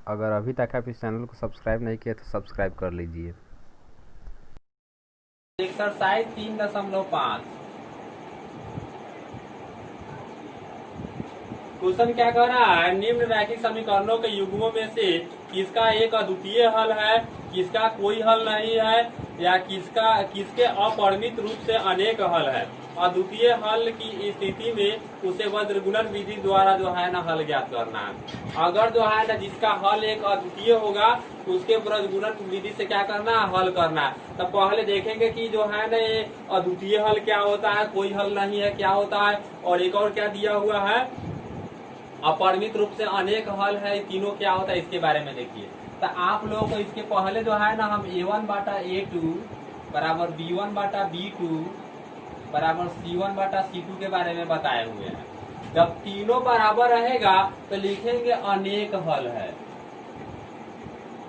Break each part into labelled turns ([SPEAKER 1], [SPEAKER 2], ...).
[SPEAKER 1] अगर अभी तक आप इस चैनल को सब्सक्राइब नहीं किए तो सब्सक्राइब कर लीजिए।
[SPEAKER 2] एक्सरसाइज 3.5 क्वेश्चन क्या कह रहा है, निम्न रैखिक समीकरणों के युग्मों में से किसका एक अद्वितीय हल है, किसका कोई हल नहीं है, या किसके अपरिमित रूप से अनेक हल है। अद्वितीय हल की स्थिति में उसे वज्रगुणन विधि द्वारा जो है ना हल ज्ञात करना है। अगर जो है ना जिसका हल एक अद्वितीय होगा उसके वज्रगुणन विधि से क्या करना है, हल करना है। तो पहले देखेंगे कि जो है ना ये अद्वितीय हल क्या होता है, कोई हल नहीं है क्या होता है, और एक और क्या दिया हुआ है, अपरिमित रूप से अनेक हल है। तीनों क्या होता है इसके बारे में देखिए। तो आप लोगों को इसके पहले जो है ना हम a1 बाटा a2 बराबर b1 बाटा b2 बराबर c1 बाटा c2 के बारे में बताए हुए हैं। जब तीनों बराबर रहेगा तो लिखेंगे अनेक हल है,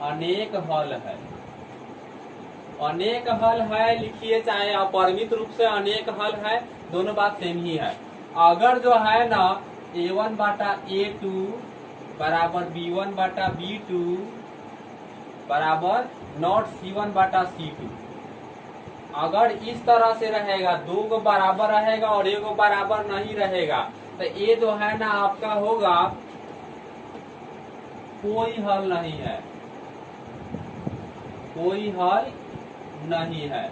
[SPEAKER 2] अनेक हल है, अनेक हल है लिखिए, चाहे अपरिमित रूप से अनेक हल है, दोनों बात सेम ही है। अगर जो है ना a1 बाटा a2 बराबर b1 बाटा b2 बराबर नॉट c1 बाटा c2, अगर इस तरह से रहेगा, दो को बराबर रहेगा और एक को बराबर नहीं रहेगा, तो ये जो है ना आपका होगा कोई हल नहीं है, कोई हल नहीं है।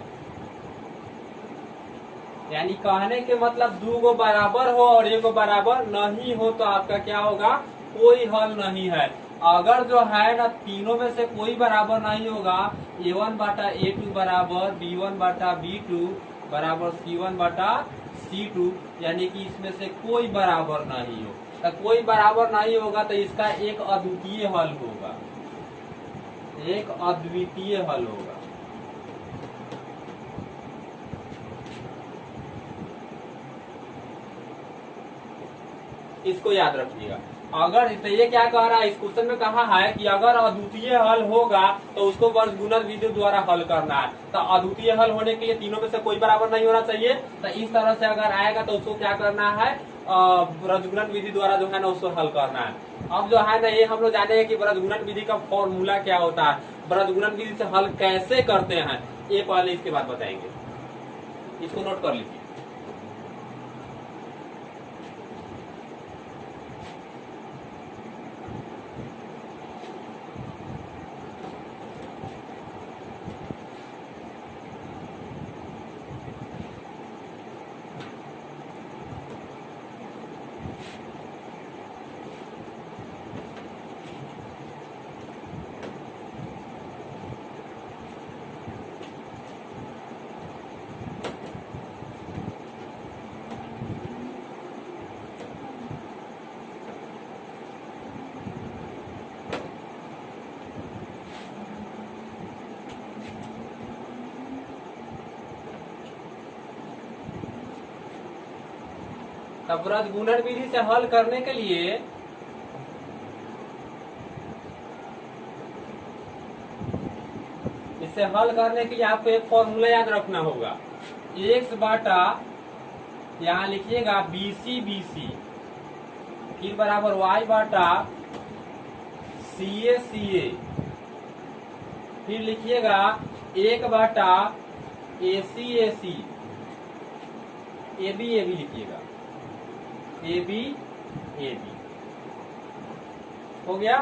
[SPEAKER 2] यानी कहने के मतलब दो को बराबर हो और एक को बराबर नहीं हो तो आपका क्या होगा, कोई हल नहीं है। अगर जो है ना तीनों में से कोई बराबर नहीं होगा, a1 बाटा a2 बराबर b1 बाटा b2 बराबर c1 बाटा c2, यानी कि इसमें से कोई बराबर नहीं हो, तो कोई बराबर नहीं होगा तो इसका एक अद्वितीय हल होगा, एक अद्वितीय हल होगा। इसको याद रखिएगा। अगर तो ये क्या कह रहा है, इस क्वेश्चन में कहा है कि अगर अद्वितीय हल होगा तो उसको वर्गगुणन विधि द्वारा हल करना है। तो अद्वितीय हल होने के लिए तीनों में से कोई बराबर नहीं होना चाहिए। तो इस तरह से अगर आएगा तो उसको क्या करना है, वर्गगुणन विधि द्वारा जो है ना उसको हल करना है। अब जो है ना ये हम लोग जानेंगे कि वर्गगुणन विधि का फॉर्मूला क्या होता है, वर्गगुणन विधि से हल कैसे करते हैं, ये पहले इसके बाद बताएंगे। इसको नोट कर लीजिए। तब वर्गगुणन विधि से हल करने के लिए इसे हल करने के लिए आपको एक फॉर्मूला याद रखना होगा, x बाटा यहाँ लिखिएगा BC BC, फिर बराबर y बाटा CA CA, फिर लिखिएगा 1 बाटा AC AC, AB AB लिखिएगा, AB AB हो गया।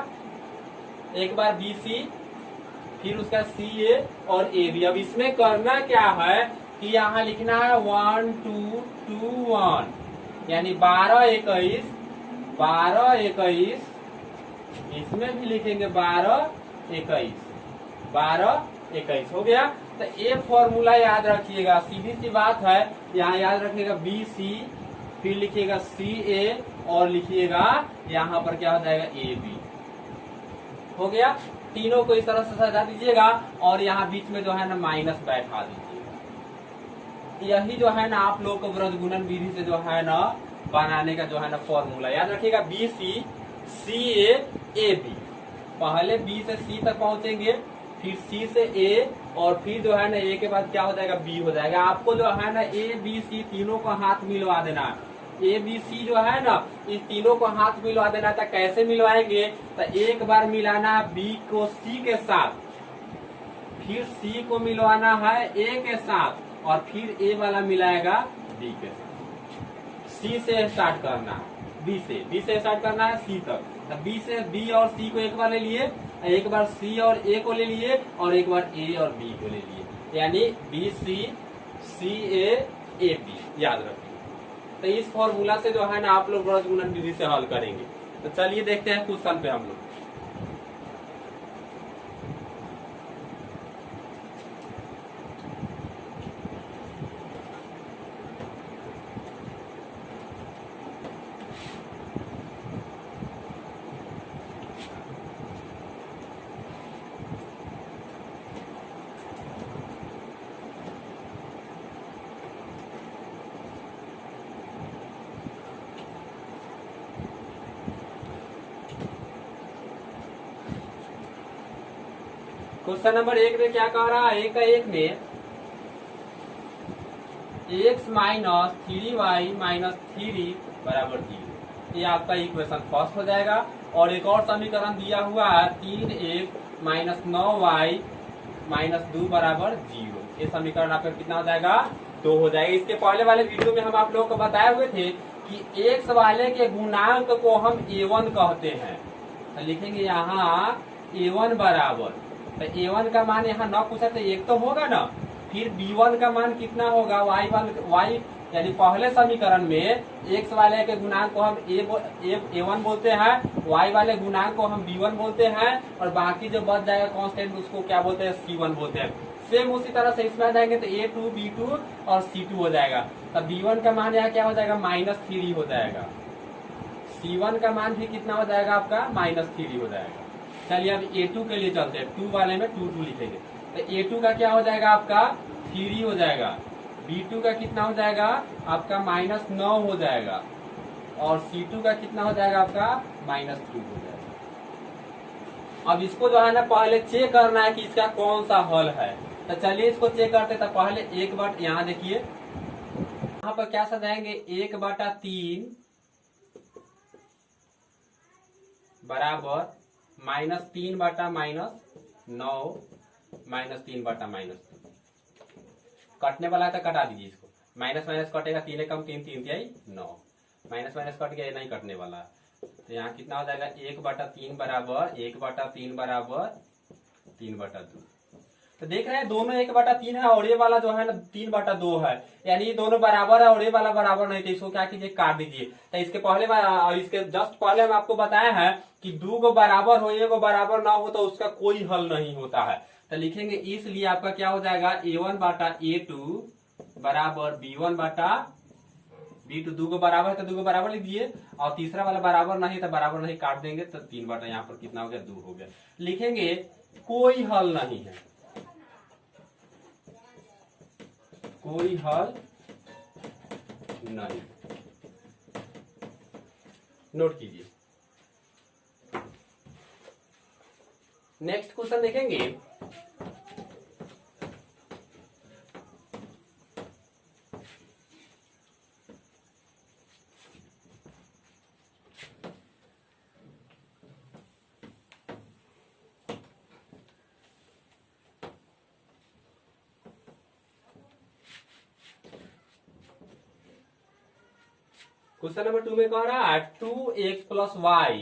[SPEAKER 2] एक बार BC फिर उसका CA और AB। अब इसमें करना क्या है कि यहाँ लिखना है 1 2 2 1, यानी 12 21 12 21, इसमें भी लिखेंगे 12 21 12 21 हो गया। तो ये फॉर्मूला याद रखिएगा, सीधी सी बात है। यहाँ याद रखिएगा BC, फिर लिखिएगा CA और लिखिएगा यहाँ पर क्या हो जाएगा AB। हो गया। तीनों को इस तरह से सजा दीजिएगा और यहाँ बीच में जो है ना माइनस बैठा दीजिएगा। यही जो है ना आप लोग को वर्गगुणन विधि से जो है ना बनाने का जो है ना फॉर्मूला याद रखिएगा, BC CA AB। पहले B से C तक पहुंचेंगे, फिर C से A और फिर जो है ना A के बाद क्या हो जाएगा, B हो जाएगा। आपको जो है ना A B C तीनों को हाथ मिलवा देना है। ए बी सी जो है ना, इस तीनों को हाथ मिलवा देना था। कैसे मिलवाएंगे? तो एक बार मिलाना बी को सी के साथ, फिर सी को मिलवाना है ए के साथ, और फिर ए वाला मिलाएगा बी के साथ। सी से स्टार्ट करना है, बी से स्टार्ट करना है सी तक। तो बी से बी और सी को एक बार ले लिए, एक बार सी और ए को ले लिए, और एक बार ए और बी को ले लिए, यानी B C C A B, याद रखिए। तो इस फॉर्मूला से जो है ना आप लोग ब्रज गुणन विधि से हल करेंगे। तो चलिए देखते हैं क्वेश्चन पे हम लोग। क्वेश्चन नंबर 1 में क्या कह रहा है? 1 में x माइनस 3y माइनस 3 बराबर 0, ये आपका इक्वेशन फर्स्ट हो जाएगा। और एक और समीकरण दिया हुआ है 3x माइनस 9y माइनस 2 बराबर 0, ये समीकरण आपका कितना हो जाएगा? 2 हो जाएगा। इसके पहले वाले वीडियो में हम आप लोगों को बताए हुए थे कि x वाले के गुणांक को हम a1 कहते हैं। तो लिखेंगे यहाँ a1 बराबर, तो a1 का मान यहाँ न पूछा तो 1 तो होगा ना, फिर b1 का मान कितना होगा? y यानी पहले समीकरण में x वाले के गुणांक को हम a1 बोलते हैं, y वाले गुणांक को हम b1 बोलते हैं, और बाकी जो बच जाएगा कांस्टेंट उसको क्या बोलते हैं? c1 बोलते हैं। सेम उसी तरह से इसमें आ जाएंगे तो a2 b2 और c2 हो जाएगा। तब b1 का मान यहाँ क्या हो जाएगा? -3 हो जाएगा। c1 का मान भी कितना हो जाएगा आपका? -3 हो जाएगा। चलिए अब a2 के लिए चलते हैं। 2 वाले में 2 लिखेंगे, तो a2 का क्या हो जाएगा आपका? 3 हो जाएगा। b2 का कितना हो जाएगा आपका? -9 हो जाएगा। और c2 का कितना हो जाएगा आपका? -2 हो जाएगा। अब इसको जो है ना पहले चेक करना है कि इसका कौन सा हल है। तो चलिए इसको चेक करते हैं। तो पहले 1/, यहाँ देखिए यहाँ पर क्या सजाएंगे? 1/3 बराबर -3 बटा -9 -3/-2। कटने वाला है तो कटा दीजिए इसको। माइनस माइनस कटेगा, 3 कम 3 3 9, माइनस माइनस कट गया, नहीं कटने वाला। तो यहाँ कितना हो जाएगा? 1/3 बराबर 1/3 बराबर 3/2। तो देख रहे हैं दोनों 1/3 है, और ये वाला जो है ना 3/2 है, यानी ये दोनों बराबर है और ये वाला बराबर नहीं। तो इसको क्या कीजिए? काट दीजिए। तो इसके इसके जस्ट पहले हम आपको बताए हैं कि 2 को बराबर हो, 1 को बराबर ना हो तो उसका कोई हल नहीं होता है। तो लिखेंगे इसलिए आपका क्या हो जाएगा? a1/a2 बराबर b1/b2। 2 को बराबर है तो 2 को बराबर लिख दिए, और तीसरा वाला बराबर नहीं तो बराबर नहीं, काट देंगे तो 3/, यहाँ पर कितना हो गया? 2 हो गया। लिखेंगे कोई हल नहीं है, कोई हल नहीं। नोट कीजिए। नेक्स्ट क्वेश्चन देखेंगे। क्वेश्चन नंबर 2 में कह रहा है 2x + y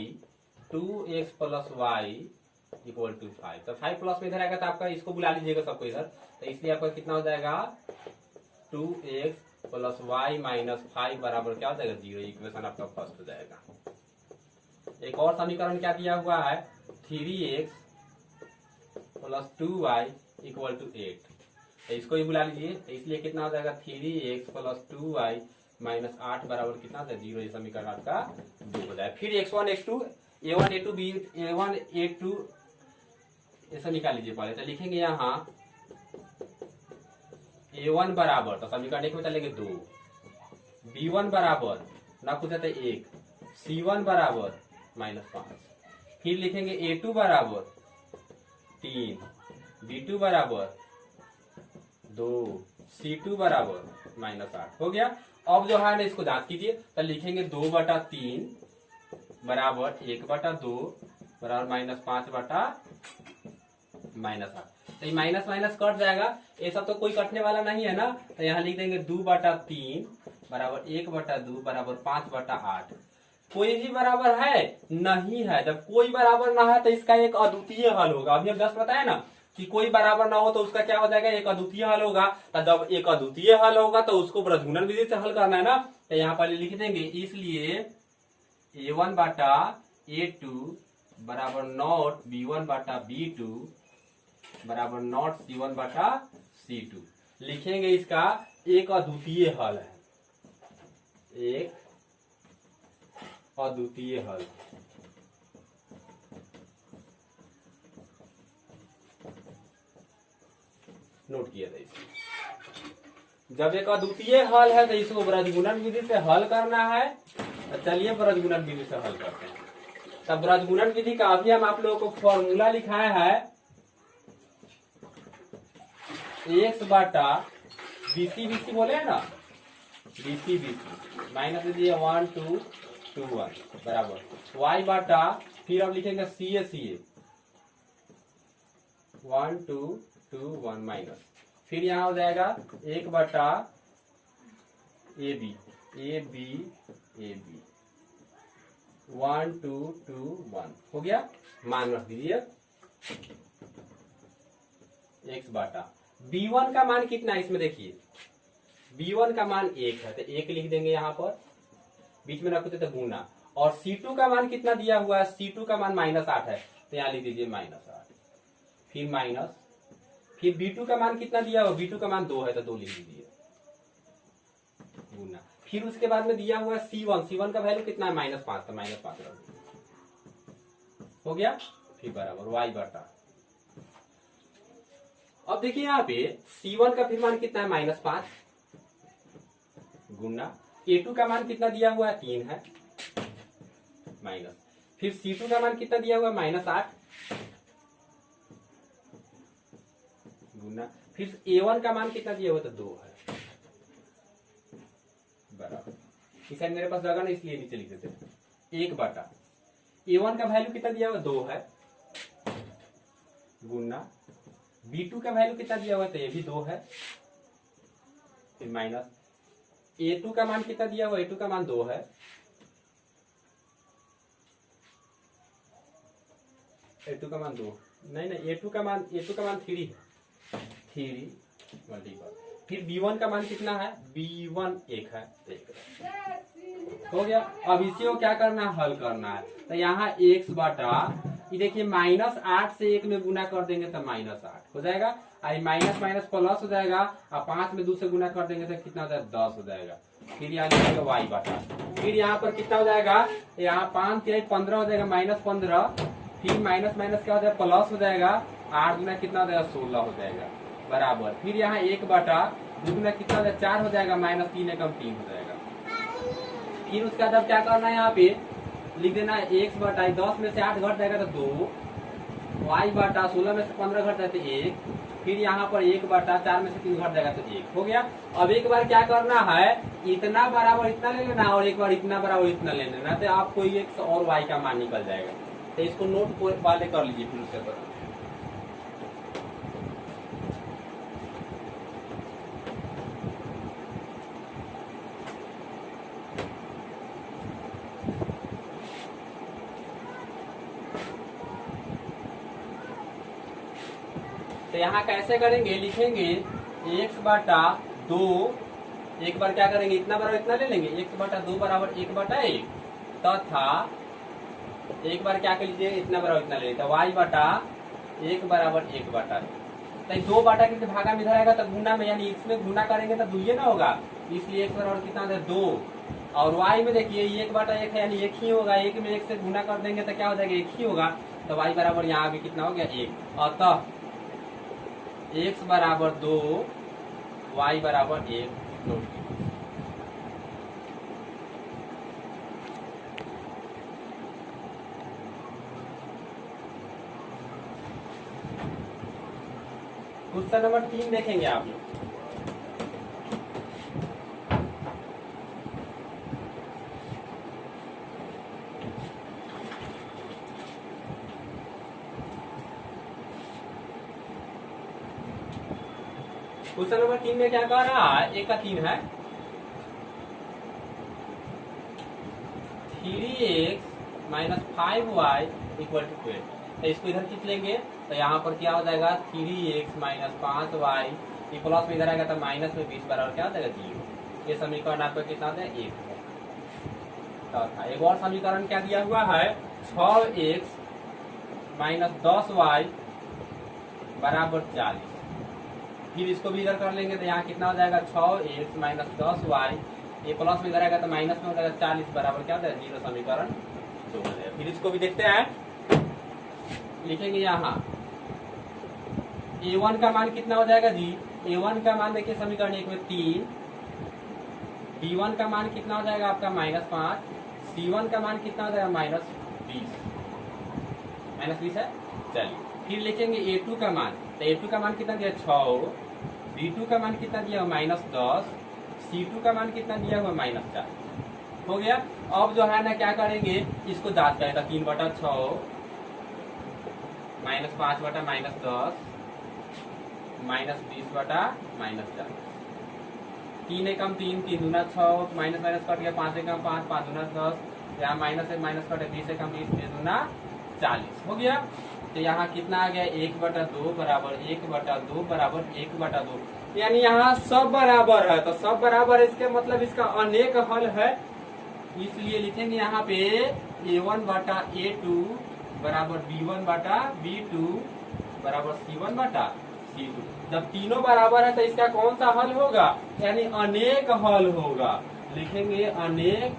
[SPEAKER 2] इक्वल टू 5। तो 5 प्लस में इधर आएगा तो आपका इसको बुला लीजिएगा सबको इधर। तो इसलिए आपका कितना हो जाएगा? 2x + y माइनस 5 बराबर क्या हो जाएगा? 0। इक्वेशन आपका फर्स्ट हो जाएगा। एक और समीकरण क्या दिया हुआ है? 3x + 2y equal to 8। तो इसको ही बुला लीजिए। तो इसलिए कितना हो जाएगा? 3x + 2y माइनस 8 बराबर कितना होता है? 0। ये समीकरण आपका 2 हो जाए। फिर x1 x2 a1 a2 a1 a2 ऐसा निकाल लीजिए पहले। तो लिखेंगे यहाँ a1 बराबर, तो समीकरण 1 में चलेंगे 2, b1 बराबर ना कुछ है 1, c1 बराबर -5। फिर लिखेंगे a2 बराबर 3, b2 बराबर 2, c2 बराबर -8 हो गया। अब जो है ना इसको जांच कीजिए, तो लिखेंगे 2/3 बराबर 1/2 बराबर -5/-8। तो ये माइनस माइनस कट जाएगा, ये सब तो कोई कटने वाला नहीं है ना, तो यहाँ लिख देंगे 2/3 बराबर 1/2 बराबर 5/8। कोई भी बराबर है नहीं है। जब कोई बराबर ना है तो इसका एक अद्वितीय हल होगा। अभी हम जस्ट बताया ना कि कोई बराबर ना हो तो उसका क्या हो जाएगा, एक अद्वितीय हल होगा। तो जब एक अद्वितीय हल होगा तो उसको प्रजनन विधि से हल करना है ना, तो यहाँ पर लिख देंगे इसलिए a1/a2 बराबर नॉट b1/b2 बराबर नॉट c1/c2। लिखेंगे इसका एक अद्वितीय हल है, एक अद्वितीय हल। नोट किया था इसमें। जब एक अद्वितीय हल है तो इसको ब्रजगुणन विधि से हल करना है। तो चलिए ब्रजगुणन विधि से हल करते हैं। तब ब्रजगुणन विधि का अभी हम आप लोगों को फॉर्मूला लिखाया है, x/BC बोले है ना, BC माइनस दीजिए 1 2 2 1 बराबर y/, फिर अब लिखेंगे CA 1 2 2 1 माइनस, फिर यहाँ हो जाएगा 1/AB 1 2 2 1 हो गया। मान रख दीजिए x/। B1 का मान कितना है इसमें देखिए, B1 का मान 1 है तो 1 लिख देंगे यहाँ पर, बीच में रखते तो गुना। और C2 का मान कितना दिया हुआ है, C2 का मान -8 है तो यहाँ लिख दीजिए -8, फिर माइनस, फिर B2 का मान कितना दिया हुआ, B2 का मान 2 है तो 2 लिख दीजिए गुना। फिर उसके बाद में दिया हुआ है C1 का वैल्यू कितना है -5 तो -5 रख दीजिए, हो गया। फिर बराबर y/। अब देखिए यहाँ पे C1 का फिर मान कितना है -5 गुना, A2 का मान कितना दिया हुआ है 3 है माइनस, फिर C2 का मान कितना दिया हुआ है -8 गुना, फिर A1 का मान कितना दिया हुआ तो 2 है बराबर। इस साइड मेरे पास जगह नहीं इसलिए नीचे लिख देते हैं 1/। A1 का वैल्यू कितना दिया हुआ 2 है गुना, B2 का वैल्यू कितना दिया हुआ है तो ये भी 2 है, फिर माइनस A2 का मान कितना दिया हुआ, A2 का मान 2 है, A2 का मान 2 नहीं A2 का मान 3 है, 3 मल्टीपल, फिर B1 का मान कितना है, B1 1 है, 1 हो गया। अब इसी को क्या करना है, हल करना है। तो यहाँ x/, ये देखिए -8 से 1 में गुना कर देंगे तो -8 हो जाएगा, और माइनस माइनस प्लस हो जाएगा, और 5 में 2 से गुना कर देंगे तो कितना हो जाएगा 10 हो जाएगा। फिर यहाँ लिखेंगे y/, फिर यहाँ पर कितना हो जाएगा, यहाँ 5 के 15 हो जाएगा -15, फिर माइनस माइनस क्या हो जाएगा प्लस हो जाएगा, 8 गुना कितना हो जाएगा 16 हो जाएगा बराबर। फिर यहाँ 1/2 गुना कितना हो जाएगा 4 हो जाएगा, -3 एकम 3 हो जाएगा। फिर उसके बाद अब क्या करना है, यहाँ पे लिख देना है x/, 10 में से 8 घट जाएगा तो 2, y/, 16 में से 15 घट जाए तो 1, फिर यहाँ पर 1/, 4 में से 3 घट जाएगा तो 1 हो गया। अब एक बार क्या करना है, इतना बराबर इतना ले लेना और एक बार इतना बराबर इतना ले लेना, तो आपको x और y का मान निकल जाएगा। तो इसको नोट वाले कर लीजिए फिर उसके बाद। तो यहाँ कैसे करेंगे, लिखेंगे x/2, एक बार क्या करेंगे इतना बराबर इतना ले लेंगे, x/2 बराबर 1/1, तथा एक बार क्या कर लीजिए इतना बराबर इतना ले लेते y/1 बराबर 1/2। तो 2 बाटा के भागा में इधर आएगा तो गुना में, यानी इसमें गुना करेंगे तो 2 ना होगा, इसलिए x बराबर कितना होता है 2, और y में देखिए 1/1 है यानी 1 ही होगा, 1 में 1 से गुना कर देंगे तो क्या हो जाएगा 1 ही होगा, तो y बराबर यहाँ भी कितना हो गया 1। अतः x बराबर 2 y बराबर 1 नोट कीजिए। क्वेश्चन नंबर 3 देखेंगे आप लोग। क्वेश्चन नंबर 3 में क्या कह रहा है, 1 का 3 है 3x minus 5y equal to 12। तो इसको इधर खींच लेंगे तो यहाँ पर क्या हो जाएगा 3x माइनस 5y, ये प्लस में इधर आएगा तो माइनस में 20 बराबर क्या हो जाएगा 0। ये समीकरण आपका कितना होता है 1 है। चौथा एक और समीकरण क्या दिया हुआ है 6x माइनस 10y बराबर 40। फिर इसको भी इधर कर लेंगे तो यहाँ कितना हो जाएगा 6x माइनस 10y, ये प्लस में इधर आएगा तो माइनस में हो जाएगा 40 बराबर क्या होता है 0। समीकरण 2 हो जाएगा। फिर इसको भी देखते हैं, लिखेंगे यहाँ a1 का मान कितना हो जाएगा जी, a1 का मान देखिए समीकरण 1 में 3, b1 का मान कितना हो जाएगा आपका -5, c1 का मान कितना हो जाएगा -20 है। चलिए फिर लिखेंगे a2 का मान, तो a2 का मान कितना दिया 6, b2 का मान कितना दिया -10, c2 का मान कितना दिया हुआ -4 हो गया। अब जो है ना क्या करेंगे इसको जांच करेंगे, 3/6 -5 बटा -10 -20/-4, 3 एकम 3, 3 दूना 6, माइनस माइनस कट गया 5 एकम 5, 5 दूना 10, यहाँ माइनस से माइनस कटे 20 एकम 20, 3 दूना 40 हो गया। तो यहाँ कितना आ गया 1/2 बराबर 1/2 बराबर 1/2, यानी यहाँ सब बराबर है। तो सब बराबर है इसके मतलब इसका अनेक हल है, इसलिए लिखेंगे यहाँ पे a1/a2 बराबर b1/b2 बराबर c1/c2। जब तीनों बराबर है तो इसका कौन सा हल होगा, यानी अनेक हल होगा। लिखेंगे अनेक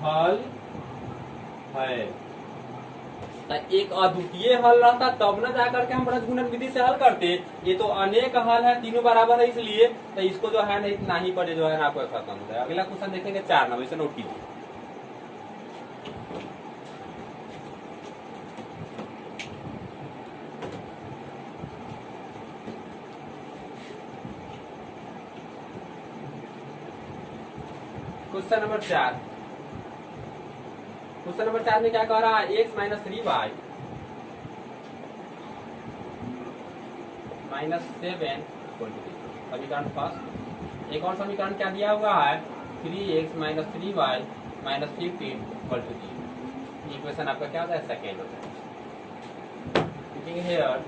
[SPEAKER 2] हल है। तो एक अद्वितीय हल रहता तब न जाकर के हम बृहद विधि से हल करते, ये तो अनेक हल है, तीनों बराबर है, इसलिए तो इसको जो है ना इतना ही पढ़े जो है ना आपको खत्म हो जाए। अगला क्वेश्चन देखेंगे 4 नंबर, इसे नोट कीजिए। क्वेश्चन नंबर 4, क्वेश्चन नंबर 4 में क्या कह रहा है x माइनस 3y -7 समीकरण फर्स्ट। एक और समीकरण क्या दिया हुआ है 3x minus 3y minus 15 equal to 0। ये क्वेश्चन आपका क्या होता है सेकेंड होता है। लिखेंगे हियर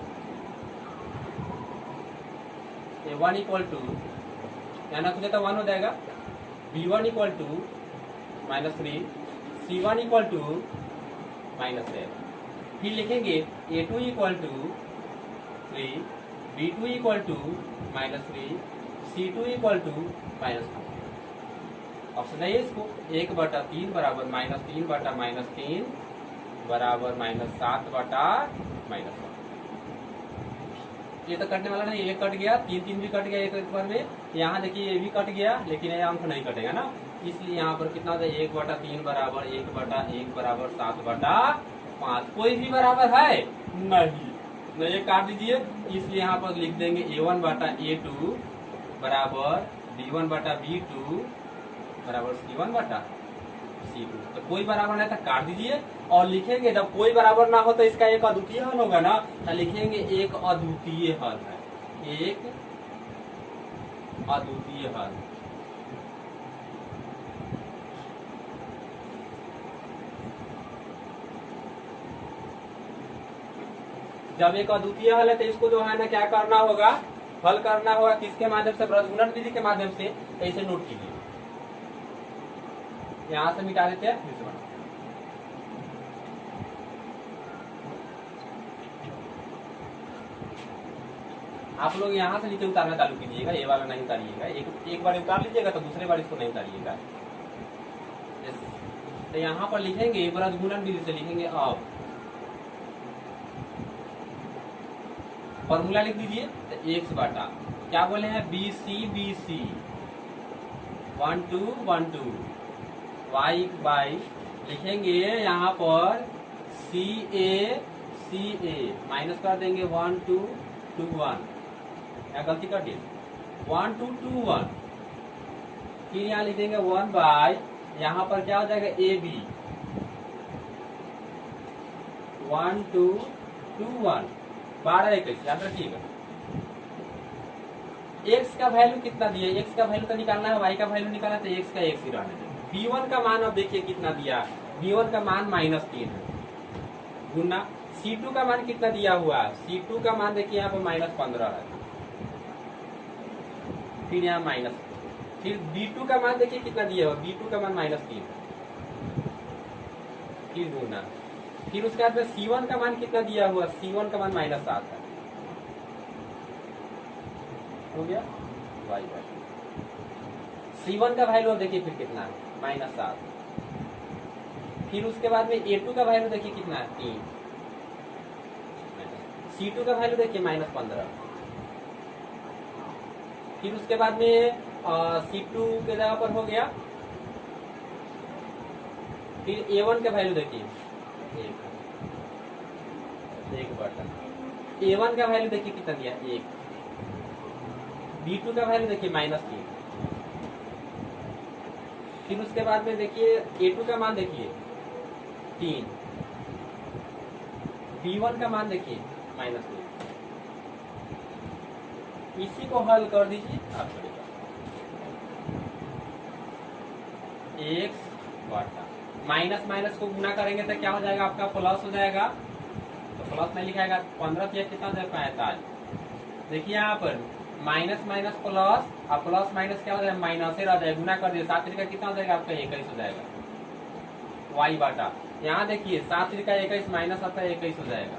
[SPEAKER 2] a1 इक्वल टू याना कुछ तो 1 हो जाएगा, b1 equal to -3, c1 equal to -7। फिर लिखेंगे a2 equal to 3, b2 equal to -3, c2 equal to -2। Option है इसको 1/3 बराबर -3/-3 बराबर -7/-1। ये तो कटने वाला नहीं, एक कट गया, 3 3 भी कट गया एक बार में। यहाँ देखिए ये भी कट गया, लेकिन ये अंक नहीं कटेगा ना, इसलिए यहाँ पर कितना होता है 1/3 बराबर 1/1 बराबर 7/5। कोई भी बराबर है नहीं, ये काट दीजिए, इसलिए यहाँ पर लिख देंगे a1/a2 बराबर b1/b2 बराबर c1/c2। तो कोई बराबर नहीं था काट दीजिए, और लिखेंगे जब कोई बराबर ना हो तो इसका एक अद्वितीय हल होगा ना, तो लिखेंगे एक अद्वितीय हल है, एक अद्वितीय हल। जब एक अद्वितीय हल है तो इसको जो है ना क्या करना होगा, हल करना होगा किसके माध्यम से, बृहद विधि के माध्यम से। तो इसे नोट कीजिए, यहां से मिटा देते हैं, आप लोग यहाँ से नीचे उतारना चालू कीजिएगा, ये वाला नहीं उतारिएगा, एक बार उतार लीजिएगा तो दूसरे बार इसको नहीं उतारिएगा। तो यहाँ पर लिखेंगे बृहद गुणन विधि से लिखेंगे। अब फॉर्मूला लिख दीजिए, तो x बटा क्या बोले हैं BC 1 2 1 2 y लिखेंगे यहाँ पर CA माइनस कर देंगे 1 2 2 1, या गलती कर दिए 1 2 2 1। फिर यहाँ लिखेंगे 1 बाय, यहाँ पर क्या हो जाएगा AB 1 2 2 1 12 21, याद रखिएगा। x का वैल्यू कितना दिया, x का वैल्यू तो निकालना है, y का वैल्यू निकालना है, तो x का x ही रहने दें। b1 का मान अब देखिए कितना दिया, b1 का मान -3 है गुना c2 का मान कितना दिया हुआ है, c2 का मान देखिए यहाँ पे -15 है, फिर यहाँ माइनस, फिर b2 का मान देखिए कितना दिया हुआ, b2 का मान -3 है, फिर गुना, फिर उसके बाद में c1 का मान कितना दिया हुआ, c1 का मान -7 है, हो गया y बार। c1 का वैल्यू देखिए फिर कितना है, -7, फिर उसके बाद में a2 का वैल्यू देखिए कितना है, 3, c2 का वैल्यू देखिए -15, फिर उसके बाद में c2 के जगह पर हो गया, फिर a1 का वैल्यू देखिए 1 बटन, a1 का वैल्यू देखिए कितना दिया 1, b2 का वैल्यू देखिए -3, फिर उसके बाद में देखिए a2 का मान देखिए 3, b1 का मान देखिए -3। इसी को हल कर दीजिए आप, x बटा माइनस माइनस को गुना करेंगे तो क्या हो जाएगा आपका, प्लस हो जाएगा, तो प्लस में लिखाएगा 15 कितना हो जाएगा 45। देखिए यहाँ पर माइनस माइनस प्लस, और प्लस माइनस क्या हो जाएगा, माइनस रह जाएगा, गुना कर दिए 7 का कितना हो जाएगा आपका 21 हो जाएगा y बाटा। यहाँ देखिए 7 का 21 माइनस आपका 21 हो जाएगा।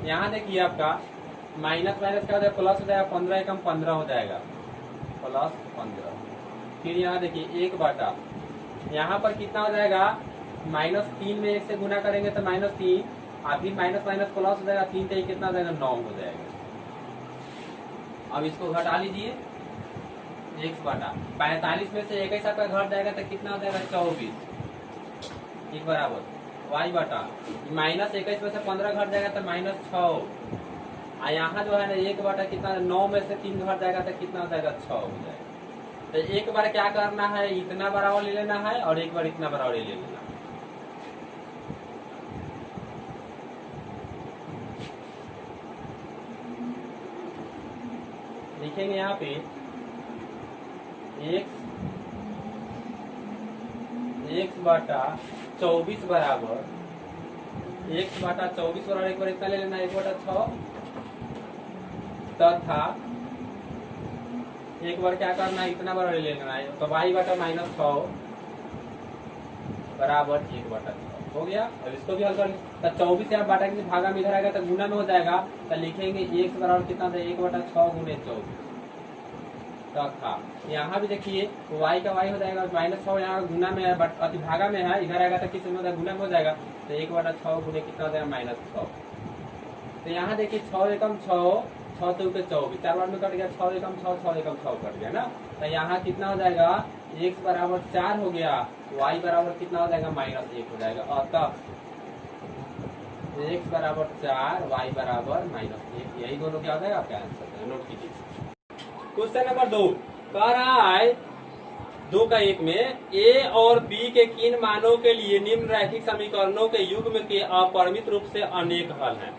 [SPEAKER 2] यहाँ देखिए आपका माइनस माइनस क्या हो जाएगा, प्लस हो जाएगा, 15 एकम 15 हो जाएगा, प्लस 15। फिर यहाँ देखिए 1 बाटा, यहाँ पर कितना हो जाएगा, -3 में 1 से गुना करेंगे तो -3, अभी माइनस माइनस प्लस हो जाएगा, 3 का कितना हो जाएगा 9 हो जाएगा। अब इसको घटा लीजिए, x बटा 45 में से 21 आपका घट जाएगा तो कितना हो जाएगा 24, एक बराबर y बटा -21 में से 15 घट जाएगा तो -6, और यहाँ जो है ना 1 बटा कितना 9 में से 3 घट जाएगा तो कितना हो जाएगा 6 हो जाएगा। तो एक बार क्या करना है, इतना बराबर ले लेना है और एक बार इतना बराबर ले लेना है। लिखेंगे यहाँ पे x बटा 24 बराबर, x बटा 24 बराबर एक बार इतना ले लेना है 1 बटा 6, तथा एक बार क्या करना है, इतना बराबर ले लेना है, तो y बटा -6 बराबर 1 बटा 6 हो गया। अब इसको भी हल कर, तो 24 यहाँ बाटा के भागा में इधर आएगा तो गुना में हो जाएगा, तो लिखेंगे x बराबर कितना था 1 बटा 6 गुने 24, तथा यहाँ भी देखिए y का y हो जाएगा -6, यहाँ गुना में है बट अति भागा में है, इधर आएगा तो किस में होगा, गुना में हो जाएगा, तो 1 बटा 6 गुने कितना हो जाएगा -6। तो यहाँ देखिए 6 एकम 6, 6 2 के 24, 4 बार में कट गया, 6 एकम 6, 6 एकम 6 कट गया ना, तो यहाँ कितना हो जाएगा x बराबर 4 हो गया, y बराबर कितना हो जाएगा -1 हो जाएगा। अतः x बराबर 4, y बराबर -1, यही दोनों क्या हो जाएगा आपका आंसर। नोट कीजिए। क्वेश्चन नंबर 2 कह रहा है 2 का 1 में a और b के किन मानों के लिए निम्न रैखिक समीकरणों के युग्म के अपरिमित रूप से अनेक हल हैं।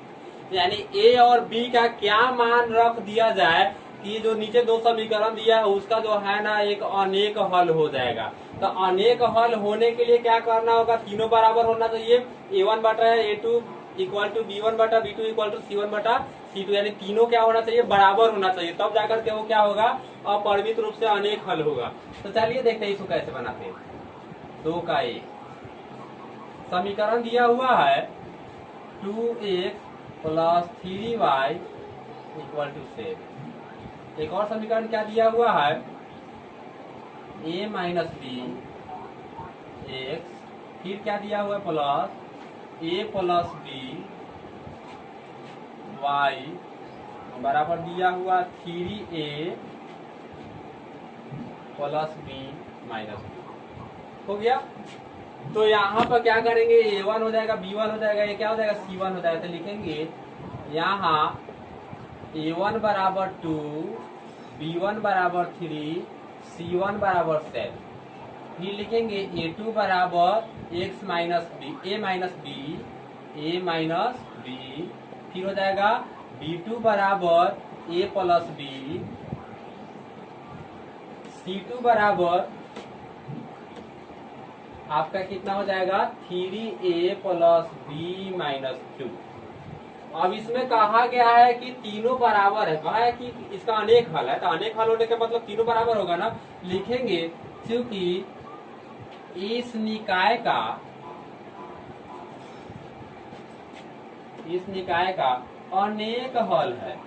[SPEAKER 2] यानी a और b का क्या मान रख दिया जाए कि जो नीचे 2 समीकरण दिया है उसका जो है ना एक अनेक हल हो जाएगा। तो अनेक हल होने के लिए क्या करना होगा, तीनों बराबर होना चाहिए, a1 बटा a2 इक्वल टू b1 बटा b2 इक्वल टू c1 बटा c2, यानी तीनों क्या होना चाहिए, बराबर होना चाहिए, तब जाकर के वो क्या होगा, अपरिमित रूप से अनेक हल होगा। तो चलिए देखते हैं इसको कैसे बनाते हैं। 2 का 1 समीकरण दिया हुआ है 2x plus 3y equal to 7। एक और समीकरण क्या दिया हुआ है, a माइनस बी एक्स, फिर क्या दिया हुआ है plus a plus B Y बराबर दिया हुआ 3a plus B minus B. हो गया। तो यहाँ पर क्या करेंगे, a1 हो जाएगा, b1 हो जाएगा, ये क्या हो जाएगा c1 हो जाएगा। तो लिखेंगे यहाँ a1 बराबर 2, b1 बराबर 3, c1 बराबर 7। फिर लिखेंगे a2 बराबर x minus B, a minus B, फिर हो जाएगा b2 बराबर a प्लस बी C2 बराबर आपका कितना हो जाएगा 3A प्लस B माइनस 2। अब इसमें कहा गया है कि तीनों बराबर है, कहा है कि इसका अनेक हल है, तो अनेक हल होने का मतलब तीनों बराबर होगा ना, लिखेंगे क्योंकि इस निकाय का अनेक हल है।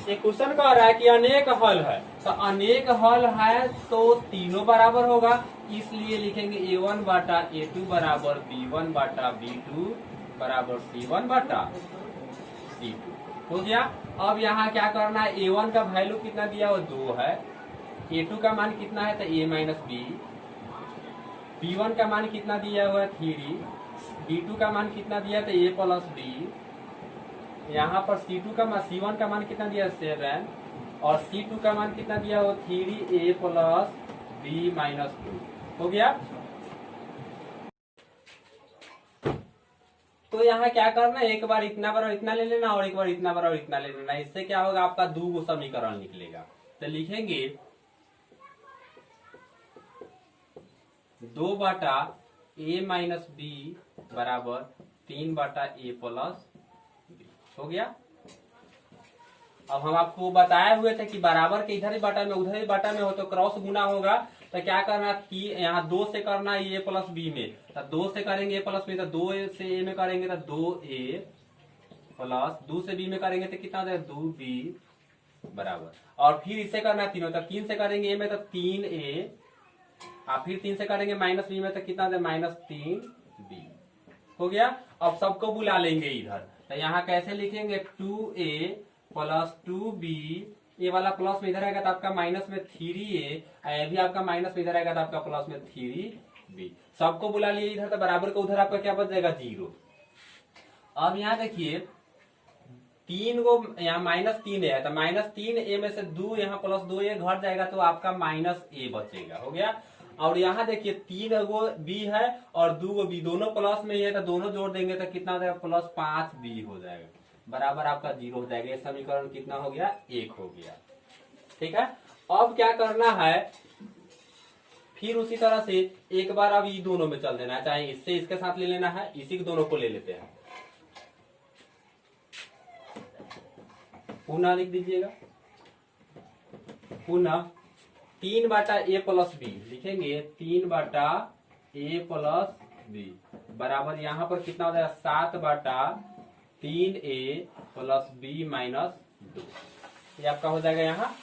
[SPEAKER 2] एक क्वेश्चन कह रहा है कि अनेक हल है, तो अनेक हल है तो तीनों बराबर होगा, इसलिए लिखेंगे A1 बाटा A2 बराबर B1 बाटा B2 बराबर C1 बाटा C2। हो गया। अब यहाँ क्या करना है, A1 का वैल्यू कितना दिया हुआ 2 है, A2 का मान कितना है तो A माइनस B, B1 का मान कितना दिया हुआ है 3, B2 का मान कितना दिया तो A प्लस B, यहाँ पर C2 का मान C1 का मान कितना दिया 7 और C2 का मान कितना दिया हो 3A प्लस B माइनस 2। हो गया। तो यहाँ क्या करना है, एक बार इतना बराबर इतना ले लेना और एक बार इतना बराबर इतना ले लेना, इससे क्या होगा आपका 2 समीकरण निकलेगा। तो लिखेंगे 2 बाटा A माइनस B बराबर 3 बाटा A प्लस B। हो गया। अब हम आपको बताए हुए थे कि बराबर के इधर ही बाटा में उधर ही बाटा में हो तो क्रॉस गुना होगा, तो क्या करना कि यहाँ 2 से करना है A प्लस B में, तो 2 से करेंगे A प्लस B, तो 2 से A में करेंगे तो 2A प्लस 2 से B में करेंगे तो कितना हो जाएगा 2B बराबर, और फिर इसे करना तीनों, तो 3 से करेंगे A में तो 3A, और फिर 3 से करेंगे माइनस B में तो कितना हो जाएगा माइनस 3B। हो गया। अब सबको बुला लेंगे इधर, तो यहाँ कैसे लिखेंगे 2A प्लस 2B, ये वाला प्लस में इधर आएगा तो आपका माइनस में 3A, ये भी आपका माइनस में इधर आएगा तो आपका प्लस में 3B। सबको बुला लिए इधर, तो बराबर का उधर आपका क्या बच जाएगा 0। अब यहाँ देखिए 3 को यहाँ माइनस 3 है, तो माइनस 3A में से 2 यहाँ प्लस 2A घट जाएगा तो आपका माइनस A बचेगा। हो गया। और यहाँ देखिए 3 गो B है और 2 गो B, दोनों प्लस में ही है, तो दोनों जोड़ देंगे तो कितना हो जाएगा प्लस 5B हो जाएगा, बराबर आपका 0 हो जाएगा। ये समीकरण कितना हो गया 1 हो गया। ठीक है। अब क्या करना है, फिर उसी तरह से एक बार अब ये दोनों में चल देना है, चाहे इससे इसके साथ ले लेना है, इसी के दोनों को ले लेते हैं, पुनः लिख दीजिएगा, पुनः 3 बाटा A प्लस B लिखेंगे, 3 बाटा A प्लस B बराबर यहाँ पर कितना हो जाएगा 7 बाटा 3A प्लस B माइनस 2, ये आपका हो जाएगा यहाँ।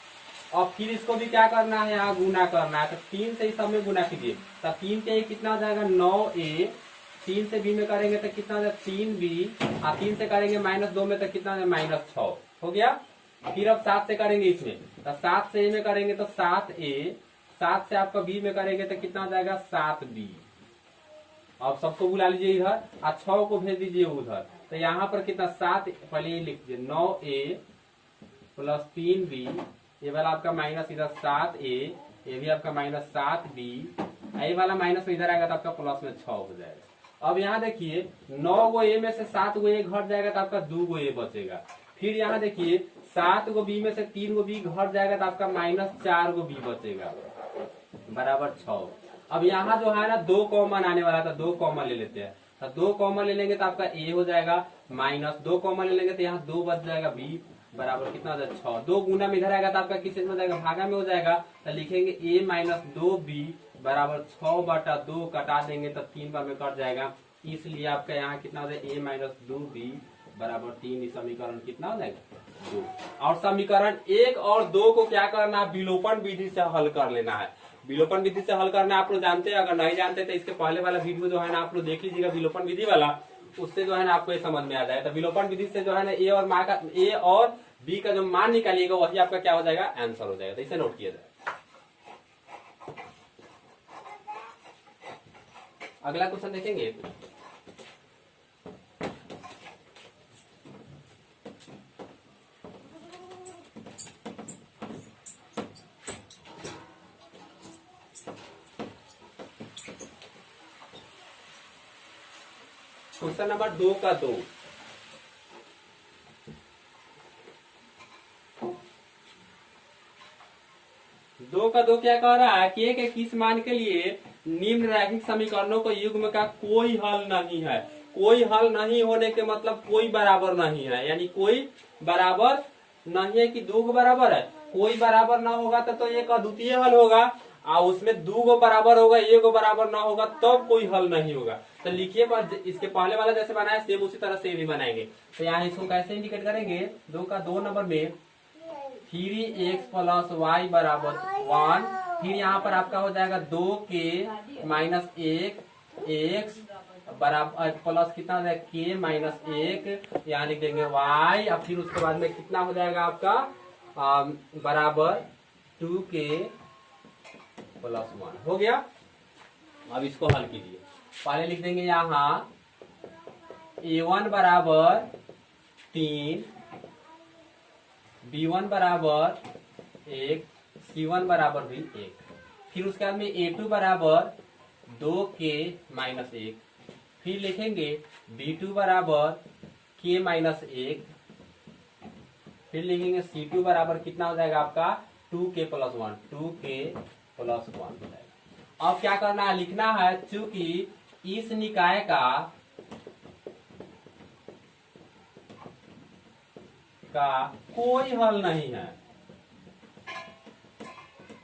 [SPEAKER 2] और फिर इसको भी क्या करना है, यहाँ गुना करना है, तो 3 से इस सब में गुना कीजिए, तो 3 के कितना हो जाएगा 9A, 3 से B में करेंगे तो कितना हो जाएगा 3B, और 3 से करेंगे माइनस 2 में तो कितना हो जाएगा माइनस 6। हो गया। फिर अब 7 से करेंगे इसमें, तो 7 से A में करेंगे तो 7A, 7 से आपका B में करेंगे तो कितना हो जाएगा 7B। अब सबको बुला लीजिए इधर, और 6 को भेज दीजिए उधर, तो यहाँ पर कितना 7, पहले ये लिख दीजिए 9A प्लस 3B, ये वाला आपका माइनस इधर 7A, ये भी आपका माइनस 7B, ये वाला माइनस में इधर आएगा तो आपका प्लस में 6 हो जाएगा। अब यहाँ देखिए 9 गो A में से 7 गो A घट जाएगा तो आपका 2 गो A बचेगा। फिर यहाँ देखिए 7 गो B में से 3 गो B घट जाएगा तो आपका माइनस 4 गो B बचेगा, बराबर 6। अब यहाँ जो है ना 2 कॉमन आने वाला था, 2 कॉमन ले लेते हैं, तो 2 कॉमन ले लेंगे तो आपका A हो जाएगा, माइनस 2 कॉमन ले लेंगे तो यहाँ 2 बच जाएगा B, बराबर कितना हो जाएगा 6। 2 गुना में इधर आएगा तो आपका किस में हो जाएगा भागा में हो जाएगा, तो लिखेंगे A माइनस 2B बराबर 6 बटा 2, कटा देंगे तो 3 बार में कट जाएगा, इसलिए आपका यहाँ कितना हो जाएगा A माइनस 2B बराबर 3। समीकरण कितना हो जाएगा 2। और समीकरण 1 और 2 को क्या करना है, विलोपन विधि से हल कर लेना है। विलोपन विधि से हल करना आप लोग जानते हैं, अगर नहीं जानते तो इसके पहले वाला वीडियो जो है ना आप लोग देख लीजिएगा विलोपन विधि वाला, उससे जो है ना आपको ये समझ में आ जाए। तो विलोपन विधि से जो है ना A और B का जो मान निकालिएगा वही आपका क्या हो जाएगा आंसर हो जाएगा। तो इसे नोट किया जाए। अगला क्वेश्चन देखेंगे। क्वेश्चन नंबर 2 का 2, 2 का 2 क्या कह रहा है कि एक एक इस मान के लिए निम्न रैखिक समीकरणों के युग्म का कोई हल नहीं है। कोई हल नहीं होने के मतलब कोई बराबर नहीं है, यानी कोई बराबर नहीं है कि 2 को बराबर है। कोई बराबर ना होगा तो एक अद्वितीय हल होगा, और उसमें 2 को बराबर होगा, 1 को बराबर ना होगा तब कोई हल नहीं होगा। तो लिखिए, इसके पहले वाला जैसे बनाया सेम उसी तरह से भी बनाएंगे। तो यहाँ इसको कैसे इंडिकेट करेंगे, 2 का 2 नंबर में 3x + y बराबर 1, फिर यहाँ पर आपका हो जाएगा 2k माइनस 1 x बराबर प्लस कितना हो जाएगा k माइनस 1, यहाँ लिख देंगे y, अब फिर उसके बाद में कितना हो जाएगा आपका बराबर 2k + 1 हो गया। अब इसको हल कीजिए, पहले लिख देंगे यहाँ a1 बराबर 3, b1 बराबर 1, c1 बराबर भी 1, फिर उसके बाद में a2 बराबर 2k माइनस 1, फिर लिखेंगे b2 बराबर k माइनस 1, फिर लिखेंगे c2 बराबर कितना हो जाएगा आपका 2k + 1, 2k + 1 हो जाएगा। अब क्या करना है, लिखना है चूंकि इस निकाय का कोई हल नहीं है,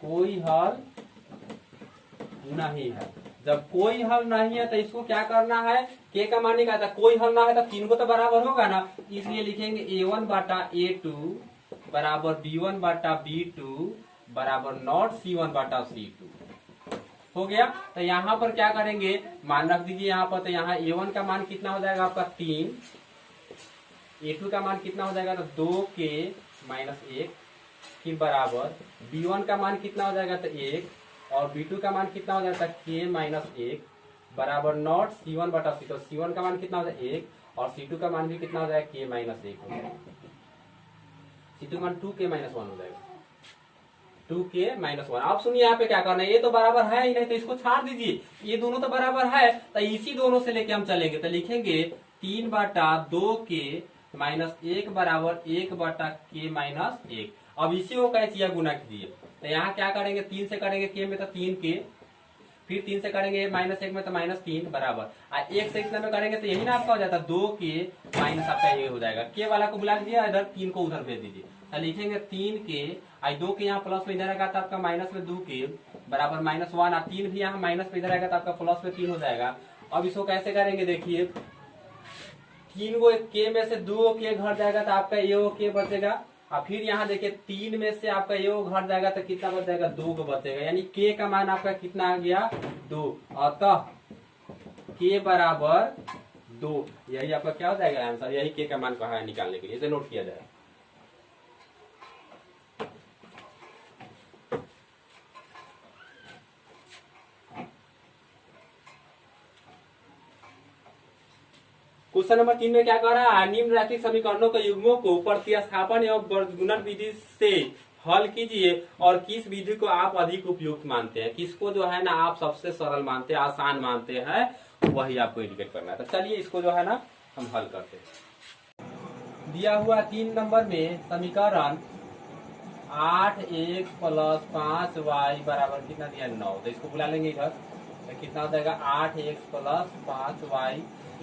[SPEAKER 2] कोई हल नहीं है। जब कोई हल नहीं है तो इसको क्या करना है, k का मान निकालना, कोई हल ना है तो 3 को तो बराबर होगा ना, इसलिए लिखेंगे a1 बटा a2 बराबर b1 बटा b2 बराबर नॉट c1 बटा c2 हो गया। तो यहाँ पर क्या करेंगे, मान रख दीजिए यहाँ पर, तो यहाँ a1 का मान कितना हो जाएगा आपका 3, a2 का मान कितना हो जाएगा तो 2k माइनस 1, फिर बराबर b1 का मान कितना हो जाएगा तो 1, और b2 का मान कितना हो जाएगा k माइनस 1 बराबर नॉट c1 बटा c, तो c1 का मान कितना हो जाएगा 1, और c2 का मान भी कितना हो जाएगा k माइनस 1 हो जाएगा, c2 का मान 2k माइनस 1 हो जाएगा, 2k माइनस 1। आप सुनिए यहाँ पे क्या करना है, ये तो बराबर है ही नहीं तो इसको छाड़ दीजिए, ये दोनों तो बराबर है तो इसी दोनों से लेके हम चलेंगे। तो लिखेंगे 3 बटा 2k माइनस 1 बराबर 1 बटा k माइनस 1। अब इसी को कैसे गुना कीजिए, तो यहाँ क्या करेंगे, 3 से करेंगे k में तो 3k, फिर 3 से करेंगे माइनस 1 में तो माइनस 3 बराबर, और 1 से इतना में करेंगे तो यही ना आपका हो जाता है 2k माइनस आपका ये हो जाएगा, k वाला को बुला दीजिए, इधर 3 को उधर भेज दीजिए, तो लिखेंगे 3k, आई 2 के यहाँ प्लस में इधर आएगा तो आपका माइनस में 2k बराबर माइनस 1, और 3 भी यहाँ माइनस में इधर आएगा तो आपका प्लस में 3 हो जाएगा। अब इसको कैसे करेंगे, देखिए 3 को k में से 2k घट जाएगा तो आपका ये k बचेगा, और फिर यहाँ देखिए 3 में से आपका ये घट जाएगा तो कितना बच जाएगा 2 को बचेगा, यानी k का मान आपका कितना आ गया 2, अतः k बराबर 2, यही आपका क्या हो जाएगा आंसर, यही k का मान कहा है निकालने के लिए, इसे नोट किया जाए। क्वेश्चन नंबर 3 में क्या कह रहा है, निम्न रैखिक समीकरणों के युग्मों को प्रतिस्थापन एवं वर्गगुणन विधि से हल कीजिए, और किस विधि को आप अधिक उपयुक्त मानते हैं, किसको जो है ना आप सबसे सरल मानते हैं, आसान मानते हैं, वही आपको इंडिकेट करना है। तो चलिए इसको जो है ना हम हल करते हैं। दिया हुआ 3 नंबर में समीकरण 8x + 5y बराबर कितना दिया 9, तो इसको बुला लेंगे इधर, तो कितना हो जाएगा 8x + 5y,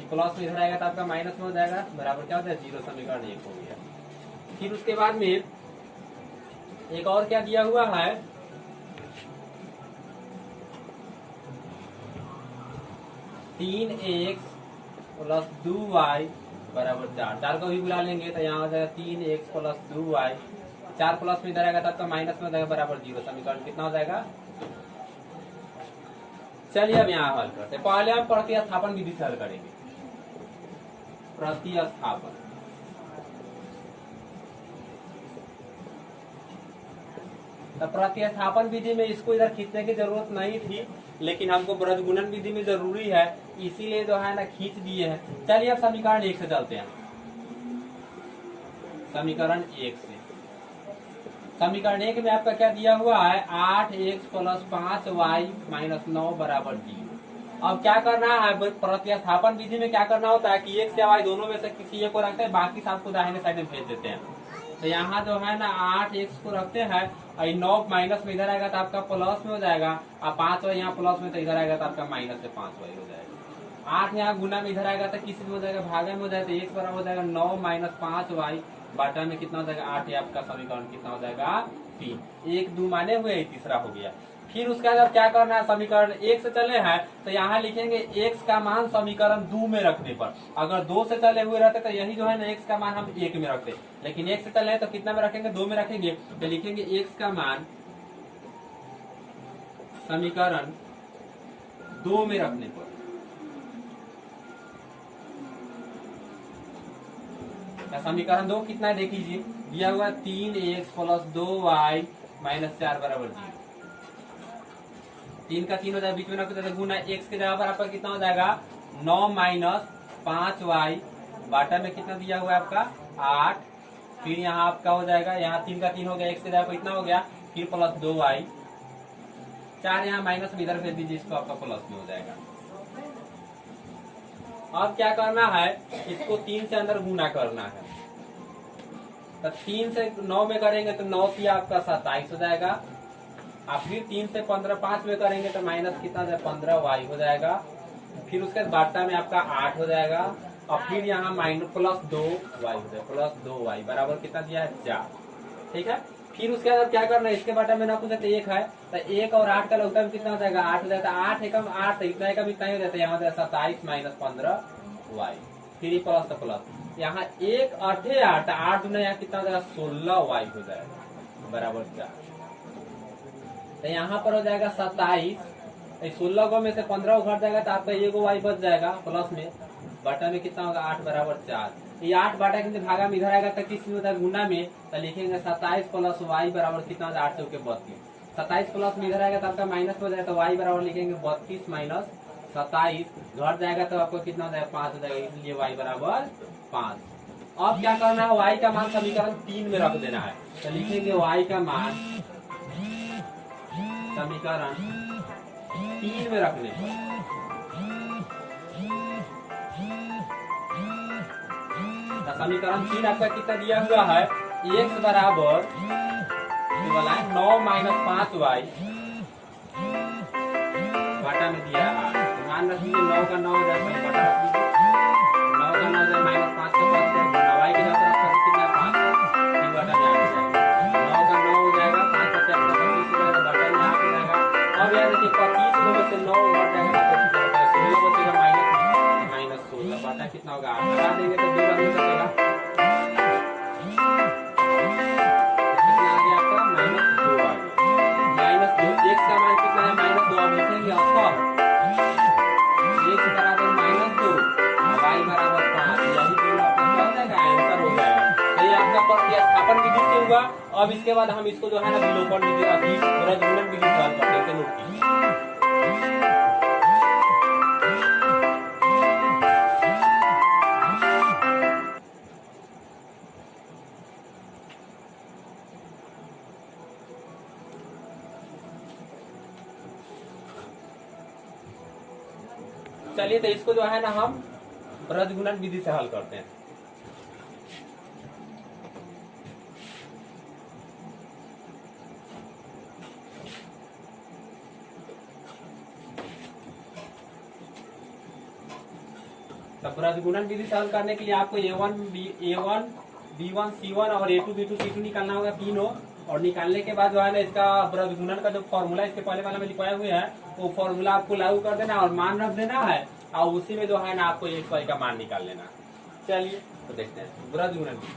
[SPEAKER 2] प्लस में इधर आएगा तो आपका माइनस में हो जाएगा, बराबर क्या होता है 0, समीकरण 1 हो गया। फिर उसके बाद में एक और क्या दिया हुआ है, 3x + 2y बराबर 4, 4 को भी बुला लेंगे तो यहाँ हो जाएगा 3x + 2y, 4 प्लस में इधर आएगा तो आपका माइनस में हो जाएगा बराबर 0, समीकरण कितना हो जाएगा। चलिए अब यहाँ हल करते हैं, पहले हम प्रतिस्थापन विधि से हल करेंगे। प्रतिस्थापन, तो प्रतिस्थापन विधि में इसको इधर खींचने की जरूरत नहीं थी, लेकिन हमको वर्गगुणन विधि में जरूरी है, इसीलिए जो है ना खींच दिए हैं। चलिए अब समीकरण 1 से चलते हैं। समीकरण 1 से, समीकरण 1 में आपका क्या दिया हुआ है, 8x + 5y - 9 बराबर 0। अब क्या करना है, प्रतिस्थापन विधि में क्या करना होता है कि x या y दोनों में से किसी एक को रखते हैं, बाकी सबको दाहिने साइड में भेज देते हैं। तो यहाँ जो है ना 8x को रखते हैं और 9 माइनस में इधर आएगा तो आपका प्लस में हो जाएगा, और 5y यहाँ प्लस में तो इधर आएगा तो आपका माइनस से 5y हो जाएगा। 8 यहाँ गुना में इधर आएगा तो किस में हो जाएगा, भागा में हो जाएगा, तो x बराबर हो जाएगा 9 माइनस 5y बाटा में कितना हो जाएगा 8। ये आपका समीकरण कितना हो जाएगा 3। 1 2 माने हुए, तीसरा हो गया। फिर उसके बाद क्या करना है, समीकरण 1 से चले हैं तो यहाँ लिखेंगे x का मान समीकरण 2 में रखने पर। अगर 2 से चले हुए रहते तो यही जो है ना x का मान हम 1 में रखते, लेकिन 1 से चले हैं तो कितना में रखेंगे, 2 में रखेंगे। तो लिखेंगे x का मान समीकरण 2 में रखने पर। समीकरण 2 कितना है देखिए, दिया हुआ 3x प्लस 2y माइनस 4 बराबर 0। 3 का 3 हो जाएगा, बीच में रखते हैं गुना, x के जगह पर आपका कितना हो जाएगा 9 माइनस 5y बाटा में कितना दिया हुआ है आपका 8। फिर यहाँ आपका हो जाएगा, यहाँ 3 का 3 हो गया, x के जगह पर इतना हो गया, फिर प्लस 2y 4 यहाँ माइनस में इधर भेज दीजिए, इसको आपका प्लस में हो जाएगा। अब क्या करना है, इसको 3 से अंदर गुना करना है। तो 3 से 9 में करेंगे तो 9 किया आपका 27 हो जाएगा, और फिर 3 से 15 5 में करेंगे तो माइनस कितना 15y हो जाएगा। फिर उसके बाटा में आपका 8 हो जाएगा, और फिर यहाँ माइनस प्लस 2y हो जाएगा, प्लस 2y बराबर कितना दिया है 4। ठीक है, फिर उसके बाद क्या करना है, इसके बाटा में ना कुछ 1 है तो 1 और 8 का लगता कितना हो जाएगा 8 हो जाता है। 8 एकम 8 इतना एकम इतना ही हो जाता है, यहाँ 27 माइनस 15y, फिर प्लस तो प्लस यहाँ 1 8 8 8 दुना यहाँ कितना हो जाएगा 16y हो जाएगा बराबर 4। तो यहाँ पर हो जाएगा 27, 16 को में से 15 घट जाएगा तो आपका एगो y बच जाएगा प्लस में, बटा में कितना होगा 8 बराबर 4। ये 8 बाटा के भागा में इधर आएगा तो किस में होता है गुना में, तो लिखेंगे 27 प्लस y बराबर कितना होता है 8 चौके 32। 27 प्लस में इधर आएगा तो आपका माइनस हो जाएगा, तो y बराबर लिखेंगे 32 माइनस 27 घट जाएगा तो आपको कितना हो जाएगा 5 हो जाएगा, इसलिए y बराबर 5। अब क्या करना है, y का मान समीकरण 3 में रख देना है। तो लिखेंगे y का मान समीकरण 3 में रखने पर समीकरण 3 आपका कितना दिया हुआ है, x बराबर 9 माइनस 5y बाटा में दिया है 8। तो मान रखिए 9 का 9 हो जाए बटा रख दीजिए, 9 का 9 हो जाए माइनस 5 का 5 y की तरफ रख कितना 5 3 बटा में 8 हो जाएगा, 9 का 9 हो जाएगा 5 का 4 का 25 हो जाएगा बटा में 8 हो जाएगा। अब याद रखिए 25 में से 9 घट जाएगा तो 16 बचेगा माइनस 16 बाटा कितना होगा 8 हटा देंगे तो 2 बार बचेगा, कितना आ गया आपका माइनस 2 आ गया। माइनस 2 x का मान कितना है माइनस 2, अब लिखेंगे अपर x बराबर माइनस 2 y बराबर 5, यही दोनों आपका क्या हो जाएगा आंसर हो जाएगा। तो ये आपका प्रतिस्थापन विधि से हुआ। अब इसके बाद हम इसको जो है ना विलोपन विधि गुणन विधि से हल करते हैं, नोट कीजिए। चलिए तो इसको जो है ना हम रजगुणन विधि से हल करते हैं। तब रजगुणन विधि से हल करने के लिए आपको A1 B1 C1 और A2 B2 C2 निकालना होगा तीनों, और निकालने के बाद जो है ना इसका रजगुणन का जो फॉर्मूला इसके पहले वाला में लिखवाए हुए है वो फॉर्मूला आपको लागू कर देना और मान रख देना है, और उसी में जो है ना आपको x y का मान निकाल लेना। चलिए तो देखते हैं रजगुणन विधि।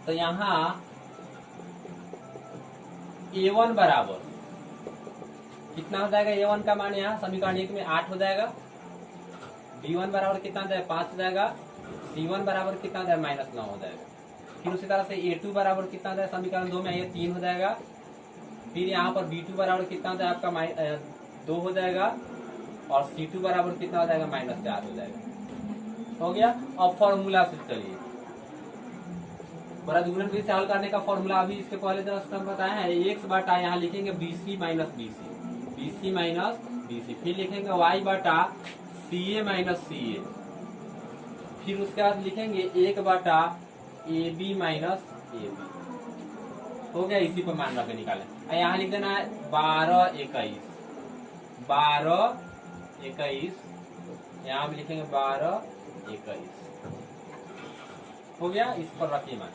[SPEAKER 2] तो यहाँ A1 बराबर कितना हो जाएगा, A1 का मान यहाँ समीकरण 1 में 8 हो जाएगा, B1 बराबर कितना हो जाएगा 5 हो जाएगा, C1 बराबर कितना हो जाएगा माइनस 9 हो जाएगा। फिर उसी तरह से A2 बराबर कितना हो जाएगा समीकरण 2 में ये 3 हो जाएगा। फिर यहाँ पर B2 बराबर कितना हो जाएगा आपका 2 हो जाएगा, और C2 बराबर कितना हो जाएगा माइनस 4 हो जाएगा। हो गया। अब फॉर्मूला से चलिए रजगुणन विधि से हल करने का फॉर्मूला अभी इसके पहले जस्ट हम बताए हैं, x बटा यहाँ लिखेंगे BC minus BC, BC minus BC, फिर लिखेंगे y बटा CA माइनस CA, फिर उसके बाद लिखेंगे 1 बटा AB माइनस AB। हो गया, इसी पर मान रख के निकालें। यहाँ लिख देना है 12 21, 12 21, यहाँ भी लिखेंगे 12 21। हो गया, इस पर रखिए मान।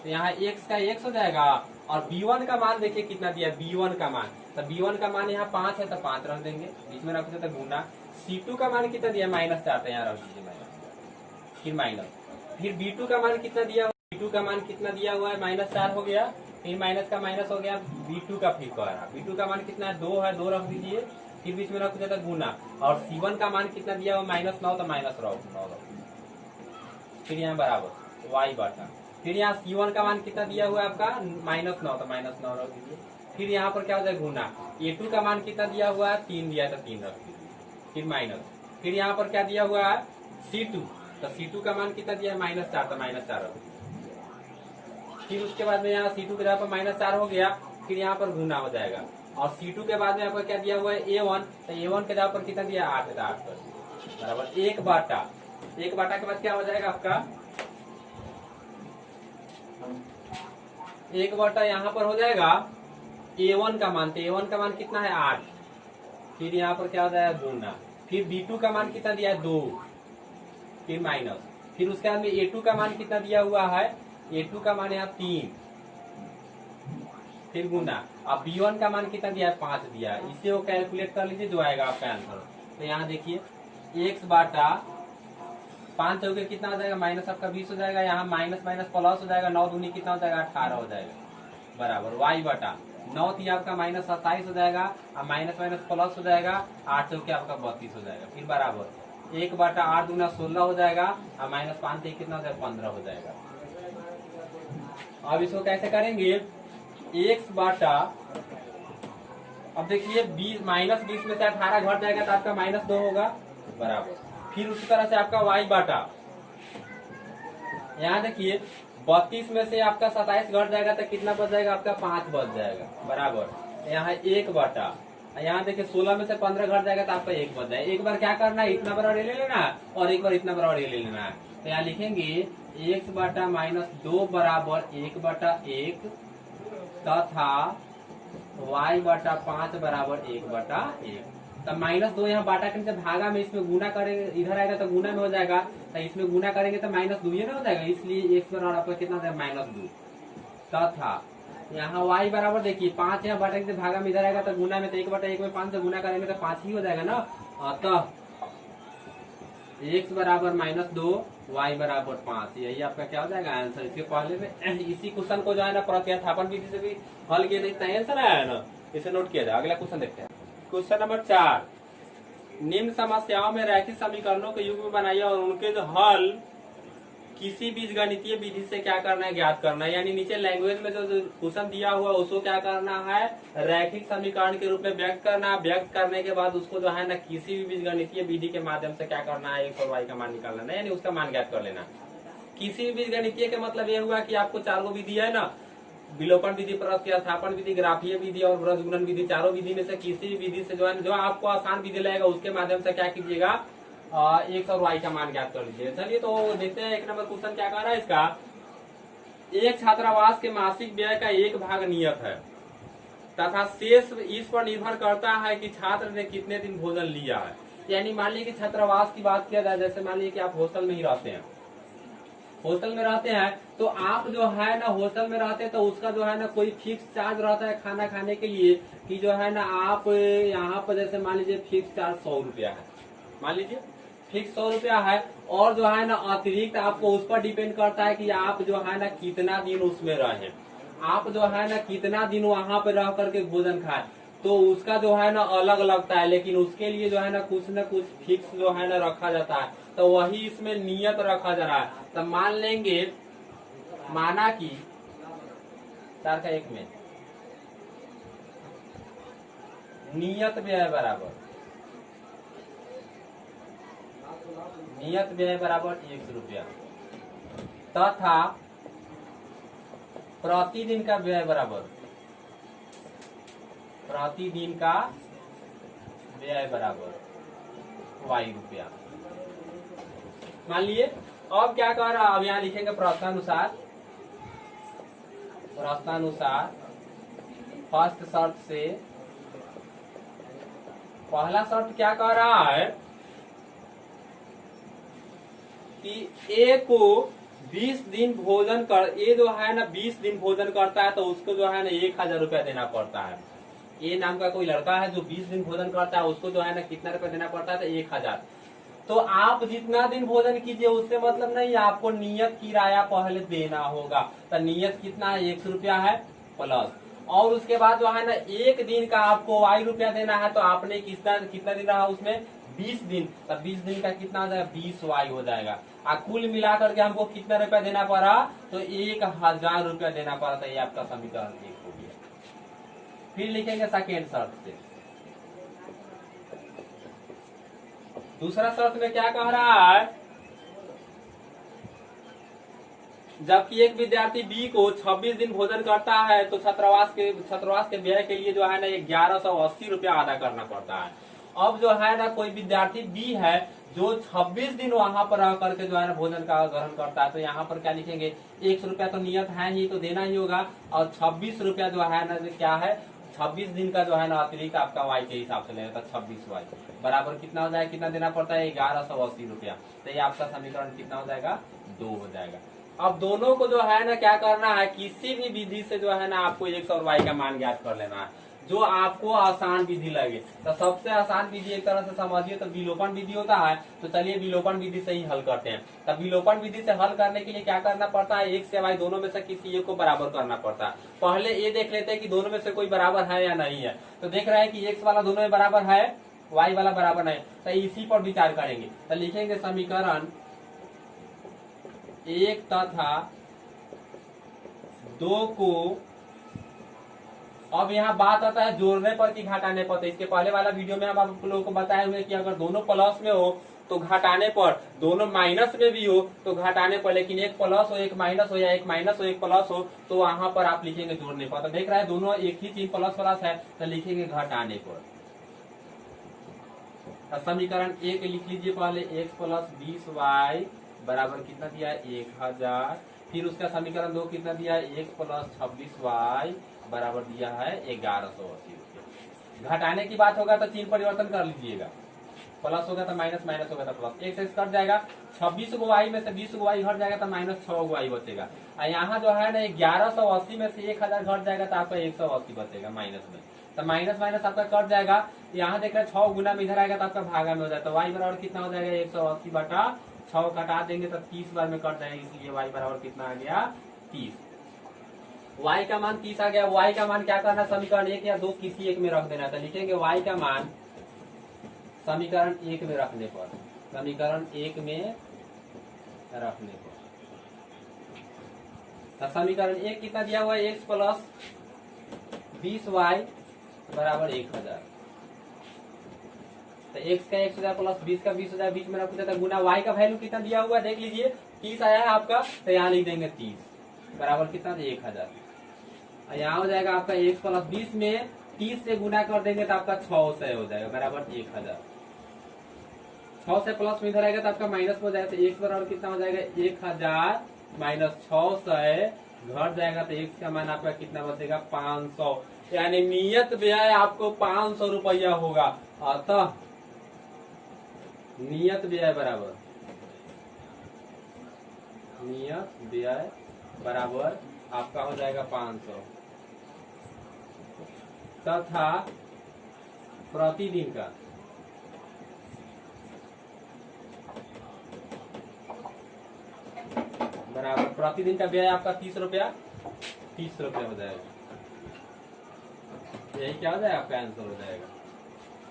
[SPEAKER 2] तो यहाँ x का x हो जाएगा, और b1 का मान देखिए कितना दिया, b1 का मान, तो b1 का मान यहाँ 5 है तो 5 रख देंगे, बीच में रख देते गुना। c2 का मान कितना दिया, -4, तो यहाँ रख दीजिए माइनस, फिर माइनस। फिर b2 का मान कितना दिया, b2 का मान कितना दिया हुआ है, -4 हो गया, फिर माइनस का माइनस हो गया, b2 का फिर कह रहा, b2 का मान कितना है, 2 है, 2 रख दीजिए, फिर बीच में रख देता गुना, और c1 का मान कितना दिया हुआ, -9, तो -9, फिर यहाँ बराबर y बटा, फिर यहाँ c1 का मान कितना दिया हुआ है आपका, -9, तो -9 रख दीजिए, फिर यहाँ पर क्या हो जाएगा गुना, a2 का मान कितना दिया हुआ है, 3 दिया है तो 3 रख दीजिए, फिर माइनस, फिर यहाँ पर क्या दिया हुआ है c2, तो c2 का मान कितना दिया है, -4, तो -4 रख दीजिए, फिर उसके बाद में यहाँ c2 के जगह पर -4 हो गया, फिर यहाँ पर गुना हो जाएगा, और c2 के बाद में आपका क्या दिया हुआ है a1, तो a1 के जगह पर कितना दिया, 8 है, तो 8 कर दीजिए, बराबर 1 बाटा, 1 बाटा के बाद क्या हो जाएगा आपका 1 बटा, यहाँ पर हो जाएगा a1 का मान, तो a1 का मान कितना है 8, फिर यहाँ पर क्या हो जाएगा गुना, फिर b2 का मान कितना दिया है 2, फिर माइनस, फिर उसके बाद में a2 का मान कितना दिया हुआ है, a2 का मान यहाँ 3, फिर गुना, अब b1 का मान कितना दिया है 5 दिया है, इसे वो कैलकुलेट कर लीजिए जो आएगा आपका आंसर। तो यहाँ देखिए x बाटा 5 चौके कितना हो जाएगा, माइनस आपका 20 हो जाएगा, यहाँ माइनस माइनस प्लस हो जाएगा, 9 दूनी कितना हो जाएगा, 18 हो जाएगा, बराबर y बटा 9 थी आपका -27 हो जाएगा, और माइनस माइनस प्लस हो जाएगा, 8 चौके आपका 32 हो जाएगा, फिर बराबर 1 बटा 8 दूना 16 हो जाएगा, और -5 से कितना हो जाएगा, 15 हो जाएगा। अब इसको कैसे करेंगे, x बाटा, अब देखिए 20 -20 में से 18 घट जाएगा तो आपका -2 होगा, बराबर, फिर उसी तरह से आपका y बाटा, यहाँ देखिए 32 में से आपका 27 घट जाएगा तो कितना बच जाएगा, आपका 5 बच जाएगा, बराबर, यहाँ 1 बाटा, यहाँ देखिए 16 में से 15 घट जाएगा तो आपका 1 बच जाएगा। एक बार क्या करना है, इतना बराबर ले लेना है, और एक बार इतना बराबर ले लेना है, तो यहाँ लिखेंगे x बाटा -2 बराबर 1 बटा 1 तथा y बटा 5 बराबर 1 बटा 1। तब -2 यहाँ बाटा के नीचे भागा में, इसमें गुना करेंगे, इधर आएगा तो गुना में हो जाएगा, तो इसमें गुना करेंगे तो -2 ये ना हो जाएगा, इसलिए x बराबर आपका कितना है -2 तथा यहाँ y बराबर देखिए 5 यहाँ बाटा के भागा में इधर आएगा तो गुना में, तो 1 बटा 1 में 5 से गुना करेंगे तो 5 ही हो जाएगा ना, अतः x बराबर -2 y बराबर 5, यही आपका क्या हो जाएगा आंसर। इसके पहले में इसी क्वेश्चन को जो है ना प्रतिस्थापन विधि से भी हल किया नहीं, आंसर आया है ना, इसे नोट किया जाए। अगला क्वेश्चन देखते हैं, क्वेश्चन नंबर 4, निम्न समस्याओं में रैखिक समीकरणों के युग्म बनाइए और उनके जो हल किसी बीजगणितीय विधि से क्या करना है, ज्ञात करना है। यानी नीचे लैंग्वेज में जो क्वेश्चन दिया हुआ है उसको क्या करना है, रैखिक समीकरण के रूप में व्यक्त करना है, व्यक्त करने के बाद उसको जो है ना किसी भी बीजगणितीय विधि के माध्यम से क्या करना है, x और y का मान निकालना है, यानी उसका मान ज्ञात कर लेना। किसी भी बीजगणितीय के मतलब ये हुआ कि आपको 4 विधि है ना, विलोपन विधि, प्रतिस्थापन विधि, ग्राफीय विधि और वृद्धगुणन विधि, 4 विधि में से किसी विधि से जो है, जो आपको आसान विधि लगेगा उसके माध्यम से क्या कीजिएगा, x और y का मान ज्ञात कर लीजिए। चलिए तो देखते हैं 1 नंबर क्वेश्चन क्या कह रहा है इसका। एक छात्रावास के मासिक व्यय का 1 भाग नियत है तथा शेष इस पर निर्भर करता है कि छात्र ने कितने दिन भोजन लिया है। यानी मान लीजिए कि छात्रावास की बात किया जाए, जैसे मान लीजिए कि आप हॉस्टल में ही रहते हैं, हॉस्टल में रहते हैं तो आप जो है ना हॉस्टल में रहते हैं तो उसका जो है ना कोई फिक्स चार्ज रहता है खाना खाने के लिए, कि जो है ना आप यहाँ पर जैसे मान लीजिए फिक्स चार्ज 100 रुपया है, मान लीजिए फिक्स 100 रुपया है, और जो है ना अतिरिक्त आपको उस पर डिपेंड करता है कि आप जो है ना कितना दिन उसमें रहे, आप जो है ना कितना दिन वहां पे रह करके भोजन खाए, तो उसका जो है ना अलग लगता है, लेकिन उसके लिए जो है ना कुछ फिक्स जो है ना रखा जाता है, तो वही इसमें नियत रखा जा रहा है। तो मान लेंगे, माना कि 4 का 1 में नियत व्यय बराबर, नियत व्यय बराबर 1 रुपया तथा प्रतिदिन का व्यय बराबर, प्रतिदिन का व्यय बराबर वाई रुपया। मान लिए अब क्या कर रहा, अब यहाँ लिखेंगे प्रश्नानुसार। प्रश्नानुसार फर्स्ट शर्त से पहला शर्त क्या कह रहा है कि ए को 20 दिन भोजन कर, ए जो है ना 20 दिन भोजन करता है तो उसको जो है ना 1000 रुपया देना पड़ता है। ए नाम का कोई लड़का है जो 20 दिन भोजन करता है, उसको जो है ना कितना रुपया देना पड़ता है, तो 1000। तो आप जितना दिन भोजन कीजिए उससे मतलब नहीं, आपको नियत किराया पहले देना होगा। तो नियत कितना है, 100 रुपया है प्लस, और उसके बाद जो है ना एक दिन का आपको वाई रुपया देना है। तो आपने कितना दिन रहा उसमें, 20 दिन। तो 20 दिन का कितना हो जाएगा, 20 वाई हो जाएगा। और कुल मिलाकर के हमको कितना रुपया देना पड़ा, तो 1000 रुपया देना पड़ा। तो ये आपका समीकरण 1 हो गया। फिर लिखेंगे सेकेंड शर्त से। दूसरा शर्त में क्या कह रहा है, जबकि एक विद्यार्थी बी को 26 दिन भोजन करता है तो छात्रावास के व्यय के लिए जो है ना 1180 रुपया अदा करना पड़ता है। अब जो है ना कोई विद्यार्थी बी है जो 26 दिन वहां पर रह करके जो है ना भोजन का ग्रहण करता है। तो यहाँ पर क्या लिखेंगे, 100 रुपया तो नियत है ही, तो देना ही होगा। और 26 रुपया जो है ना क्या है, 26 दिन का जो है ना अतिरिक्त आपका वाई के हिसाब से लेगा। 26 वाई बराबर कितना हो जाएगा, कितना देना पड़ता है, 1180 रुपया। तो ये आपका समीकरण कितना हो जाएगा, 2 हो जाएगा। अब दोनों को जो है ना क्या करना है, किसी भी विधि से जो है ना आपको 100 और वाई का मान ज्ञात कर लेना है, जो आपको आसान विधि लगे। तो सबसे आसान विधि एक तरह से समझिए तो विलोपन विधि होता है। तो चलिए विलोपन विधि से ही हल करते हैं। तब विलोपन विधि से हल करने के लिए क्या करना पड़ता है, 1 से वाई दोनों में से किसी एक को बराबर करना पड़ता है। पहले ये देख लेते हैं कि दोनों में से कोई बराबर है या नहीं है। तो देख रहे हैं कि x वाला दोनों में बराबर है, y वाला बराबर नहीं, तो इसी पर विचार करेंगे। तो लिखेंगे समीकरण 1 तथा 2 को, अब यहाँ बात आता है जोड़ने पर कि घटाने पर। तो इसके पहले वाला वीडियो में हम आप लोगों को बताए हुए कि अगर दोनों प्लस में हो तो घटाने पर, दोनों माइनस में भी हो तो घटाने पर, लेकिन एक प्लस हो एक माइनस हो या एक माइनस हो एक प्लस हो तो वहां पर आप लिखेंगे जोड़ने पर। तो देख रहे हैं दोनों एक ही चीज प्लस प्लस है, तो लिखेंगे घटाने पर। समीकरण 1 लिख लीजिए पहले, x प्लस 20y बराबर कितना दिया है, 1000। फिर उसका समीकरण 2 कितना दिया है, x प्लस 26y बराबर दिया है 1180 रुपये। घटाने की बात होगा तो चिन्ह परिवर्तन कर लीजिएगा, प्लस होगा तो माइनस, माइनस होगा तो प्लस, एक से कट जाएगा। 26 गो वाई में से 20 गो वाई घट जाएगा तो माइनस 6 गो वाई बचेगा। और यहाँ जो है ना 1180 में से 1000 घट जाएगा तो आपका 180 बचेगा माइनस में। तो माइनस माइनस आपका कट जाएगा। यहाँ देख रहे 6 गुना में इधर आएगा तो आपका भागा में हो जाएगा। तो वाई बराबर कितना हो जाएगा, 180 बटा 6 कटा देंगे तो 30 बार में कट जाएगा, इसलिए वाई बराबर कितना आ गया, 30। y का मान 30 आ गया। y का मान क्या करना, समीकरण 1 या 2 किसी एक में रख देना। तो लिखेंगे y का मान समीकरण 1 में रखने पर, समीकरण 1 में रखने पर, तो समीकरण 1 कितना दिया हुआ है, x प्लस 20y बराबर 1000। तो x का 1000 प्लस 20 का 20,000 बीच में रख देता, गुना y का वैल्यू कितना दिया हुआ है देख लीजिए, 30 आया है आपका। तो यहाँ लिख देंगे 30 बराबर कितना, 1000। यहाँ हो जाएगा आपका x प्लस 20 में 30 से गुना कर देंगे तो आपका 600 हो जाएगा बराबर 1000। 6 से प्लस में इधर आएगा तो आपका माइनस हो जाएगा। तो x बराबर कितना हो जाएगा, 1000 माइनस 600 घट जाएगा तो x का मान आपका कितना बचेगा, 500। यानी नियत व्यय आपको 500 रुपया होगा। अतः नियत व्यय बराबर, नियत व्यय बराबर आपका हो जाएगा 500 तथा प्रतिदिन का बराबर, प्रतिदिन का व्यय आपका 30 रुपया, 30 रुपया हो जाएगा। यही क्या हो जाएगा, आपका आंसर हो जाएगा।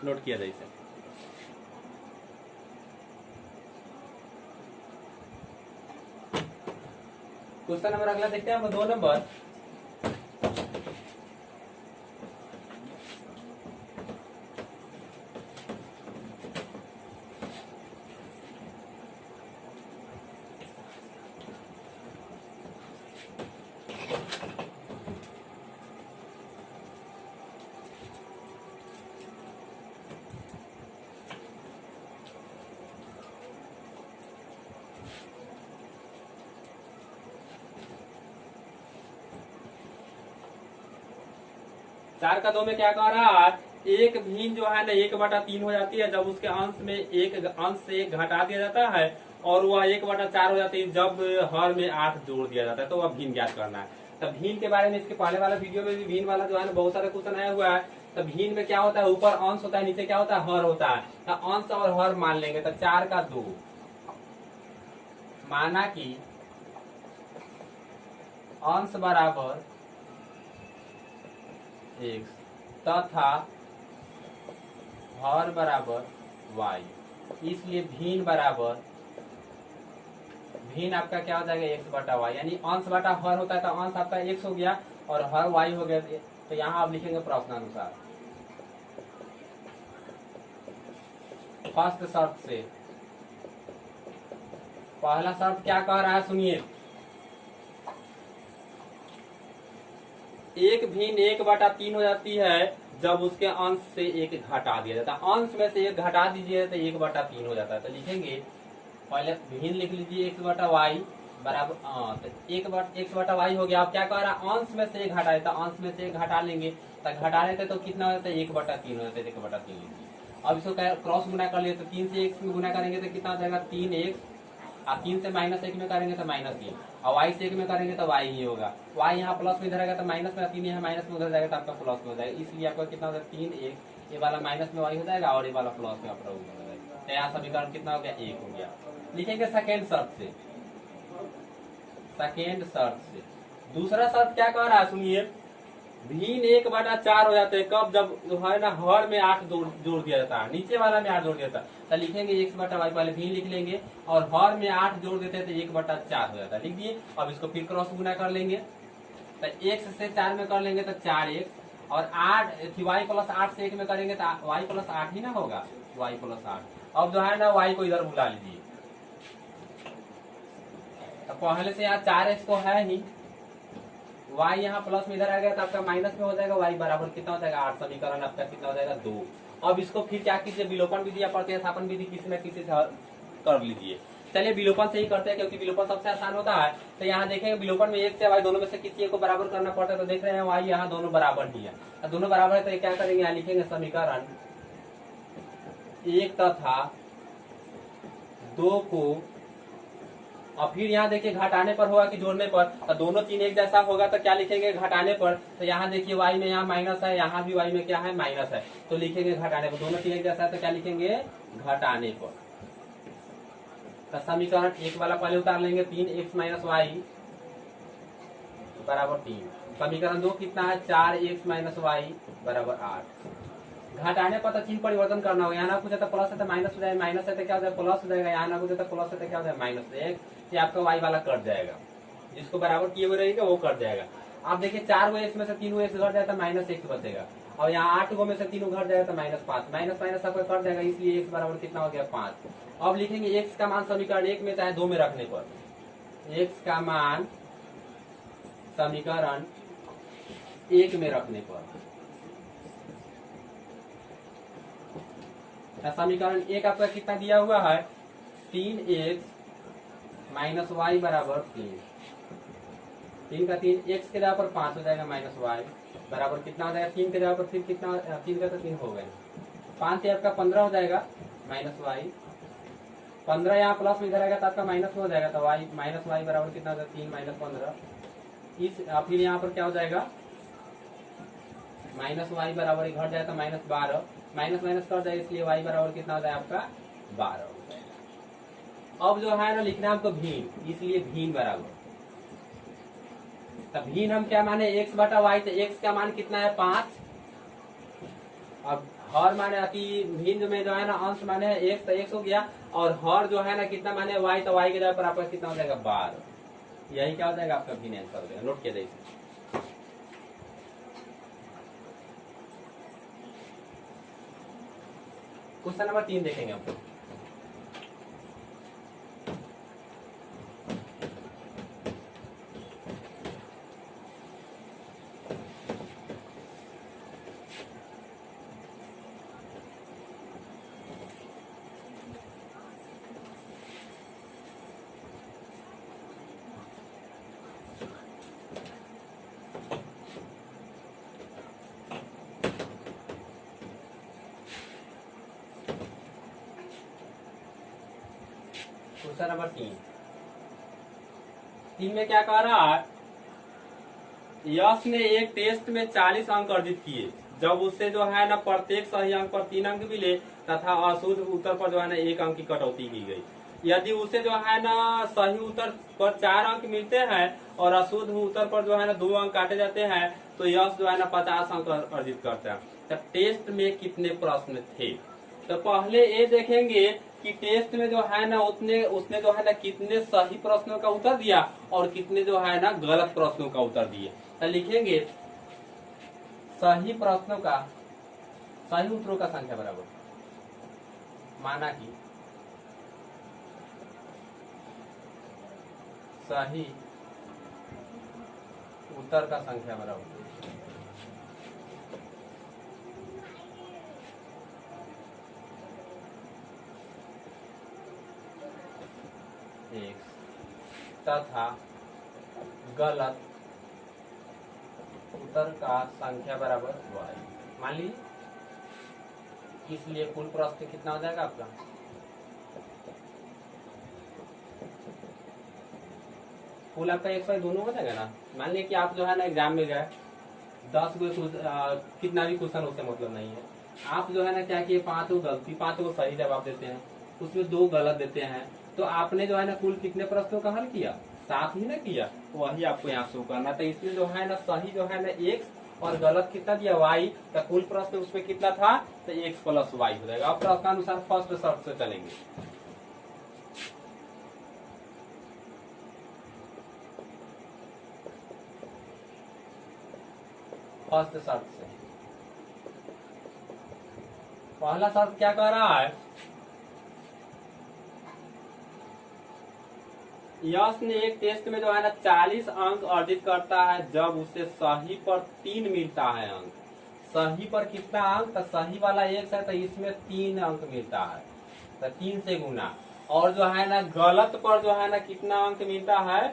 [SPEAKER 2] नोट किया जाए इसे। क्वेश्चन नंबर अगला देखते हैं हम, 2 नंबर। 4 का 2 में क्या कह रहा है, एक भिन्न जो है ना 1/3 हो जाती है जब उसके अंश में एक अंश से एक घटा दिया जाता है, और वह 1/4 हो जाती है जब हर में 8 जोड़ दिया जाता है, तो वह भिन्न ज्ञात करना है। तब भिन्न के बारे में इसके पहले वाला वीडियो में भी भिन्न वाला जो है ना बहुत सारे क्वेश्चन आया हुआ है। तो भिन्न में क्या होता है, ऊपर अंश होता है, नीचे क्या होता है, हर होता है। तो अंश और हर मान लेंगे। तो 4 का 2 माना कि अंश बराबर x तथा हर बराबर y, इसलिए भिन्न बराबर भिन्न आपका क्या हो जाएगा, x/y, यानी अंश बटा हर होता है तो अंश आपका x हो गया और हर y हो गया। तो यहाँ आप लिखेंगे प्रश्नानुसार। फर्स्ट शर्त से पहला शर्त क्या कह रहा है, सुनिए, एक भिन्न 1/3 हो जाती है जब उसके अंश से एक घटा दिया जाता है। अंश में से एक घटा दीजिए तो 1/3 हो जाता है। तो लिखेंगे पहले भिन्न लिख लीजिए x/y बराबर तो x/y हो गया। अब क्या कह रहा है, अंश में से एक घटाए, तो अंश में से एक घटा लेंगे। तो घटा लेते तो कितना हो जाता है, 1/3 हो जाता है, 1/3 लीजिए। अब इसको क्रॉस गुना कर लिए तो 3 से x में गुना करेंगे तो कितना हो जाएगा, 3x, और 3 से -1 में करेंगे तो -3, और y से 1 में करेंगे तो y ही होगा। y यहाँ प्लस में इधर आएगा तो माइनस में, 3 यहाँ माइनस में उधर जाएगा तो आपका प्लस में हो जाएगा। इसलिए आपका कितना हो जाएगा, 3x, ये वाला माइनस में y हो जाएगा और ये वाला प्लस में आपका हो जाएगा। तो यहाँ समीकरण कितना हो गया, 1 हो गया। लिखेंगे सेकेंड शर्त से। सेकेंड शर्त से दूसरा शर्त क्या कह रहा है, सुनिए, भिन्न 1/4 हो जाते हैं कब, जब जो है ना हर में 8 जोड़ दिया जाता है, नीचे वाला में 8 जोड़ दिया जाता है। तो लिखेंगे x/y, पहले भिन्न लिख लेंगे और हर में 8 जोड़ देते हैं तो 1/4 हो जाता है, लिख दिए। अब इसको फिर क्रॉस गुना कर लेंगे तो x से 4 में कर लेंगे तो 4x, और 8 y+8 से 1 में करेंगे तो y+8 ही ना होगा, y+8। अब जो है ना y को इधर बुला लीजिए। तो पहले से यहाँ 4x तो है ही, y यहाँ प्लस में इधर आ गया तो आपका माइनस में हो जाएगा, y बराबर कितना हो जाएगा, 8। समीकरण आपका कितना हो जाएगा, 2। अब इसको फिर क्या कीजिए, विलोपन विधि या प्रतिस्थापन विधि किसी न किसी से कर लीजिए। चलिए विलोपन से ही करते हैं क्योंकि विलोपन सबसे आसान होता है। तो यहाँ देखेंगे विलोपन में x से y दोनों में से किसी एक को बराबर करना पड़ता है। तो देख रहे हैं y यहाँ दोनों बराबर ही है, दोनों बराबर है तो क्या करेंगे, यहाँ लिखेंगे समीकरण 1 तथा 2 को, और फिर यहाँ देखिए घटाने पर होगा कि जोड़ने पर, तो दोनों चिन्ह एक जैसा होगा तो क्या लिखेंगे, घटाने पर। तो यहाँ देखिए y में यहाँ माइनस है, यहाँ भी y में क्या है, माइनस है, तो लिखेंगे घटाने पर। दोनों चिन्ह एक जैसा है तो क्या लिखेंगे, घटाने पर। तो समीकरण 1 वाला पहले उतार लेंगे, 3x - y बराबर 3। समीकरण 2 कितना है, 4x - y बराबर 8। घटाने पर तो चिन्ह परिवर्तन करना होगा, यहाँ ना कुछ है तो प्लस है तो माइनस हो जाएगा, माइनस है तो क्या हो जाएगा, प्लस हो जाएगा, यहाँ ना कुछ है तो प्लस है तो क्या हो जाएगा, माइनस। एक ये आपका y वाला कट जाएगा, जिसको बराबर किए हुए रहेगा वो कट जाएगा। आप देखिए 4 गो x में से 3 गो x घट जाएगा तो -x बचेगा, और यहाँ 8 गो में से 3 गो घट जाएगा तो -5, माइनस माइनस आपका कट जाएगा, इसलिए x बराबर कितना हो गया, 5। अब लिखेंगे x का मान समीकरण 1 में चाहे 2 में रखने पर, x का मान समीकरण 1 में रखने पर, समीकरण 1 आपका कितना दिया हुआ है, 3x - y बराबर 3। 3 का 3 x के जगह पर 5 हो जाएगा, -y बराबर कितना हो जाएगा, 3 के जगह पर फिर कितना, 3 का तो 3 हो गए, 5 से आपका 15 हो जाएगा, -y 15 यहाँ प्लस में इधर आएगा तो आपका माइनस में हो जाएगा, तो y -y बराबर कितना हो जाएगा, 3 - 15। इस फिर यहाँ पर क्या हो जाएगा, -y बराबर घट जाएगा तो -12, माइनस माइनस कर जाएगा, इसलिए y बराबर कितना हो जाएगा आपका 12 हो जाएगा। अब जो है ना लिखना है हमको भिन्न, इसलिए भिन्न बराबर, तब भिन्न हम क्या माने, x/y, तो x का मान कितना है, 5। अब हर माने अति भिन्न में जो है ना अंश माने है x, तो x हो गया, और हर जो है ना कितना माने y, तो y के जगह पर आपका कितना हो जाएगा, 12। यही क्या हो जाएगा आपका भिन्न आंसर हो जाएगा, नोट किया जाए। क्वेश्चन नंबर 3 देखेंगे हम। क्वेश्चन नंबर 3 में क्या कह रहा है, यश ने एक टेस्ट में 40 अंक अर्जित किए जब उससे जो है ना प्रत्येक सही अंक पर 3 अंक मिले तथा अशुद्ध उत्तर पर जो है ना 1 अंक की कटौती की गई। यदि उसे जो है ना सही उत्तर पर 4 अंक मिलते हैं और अशुद्ध उत्तर पर जो है ना 2 अंक काटे जाते हैं तो यश जो है ना 50 अंक अर्जित करता है। तो टेस्ट में कितने प्रश्न थे, तो पहले ये देखेंगे कि टेस्ट में जो है ना उसने जो है ना कितने सही प्रश्नों का उत्तर दिया और कितने जो है ना गलत प्रश्नों का उत्तर दिए। तो लिखेंगे सही प्रश्नों का सही उत्तरों का संख्या बराबर, माना कि सही उत्तर का संख्या बराबर एक तथा गलत उत्तर का संख्या बराबर y। मान लीजिए इसलिए कुल प्रश्न कितना हो जाएगा आपका, कुल आपका 100 दोनों हो जाएगा ना। मान लीजिए कि आप जो है ना एग्जाम में गए 10 गो कितना भी क्वेश्चन उससे मतलब नहीं है, आप जो है ना क्या किए 5 गो गलती 5 गो सही जवाब देते हैं, उसमें 2 गलत देते हैं, तो आपने जो है ना कुल कितने प्रश्नों का हल किया, 7 ही ना किया, वही आपको यहाँ शो करना। तो इसमें जो है ना सही जो है ना x और गलत कितना दिया y, तो कुल प्रश्न उसमें कितना था, तो x प्लस y हो जाएगा। अब प्रश्नानुसार फर्स्ट शर्त से चलेंगे। फर्स्ट शर्त से पहला शर्त क्या कह रहा है, यश ने एक टेस्ट में जो है ना 40 अंक अर्जित करता है जब उसे सही पर 3 मिलता है अंक। सही पर कितना अंक, तो सही वाला 1 है तो इसमें 3 अंक मिलता है, तो 3 से गुना। और जो है ना गलत पर जो है ना कितना अंक मिलता है,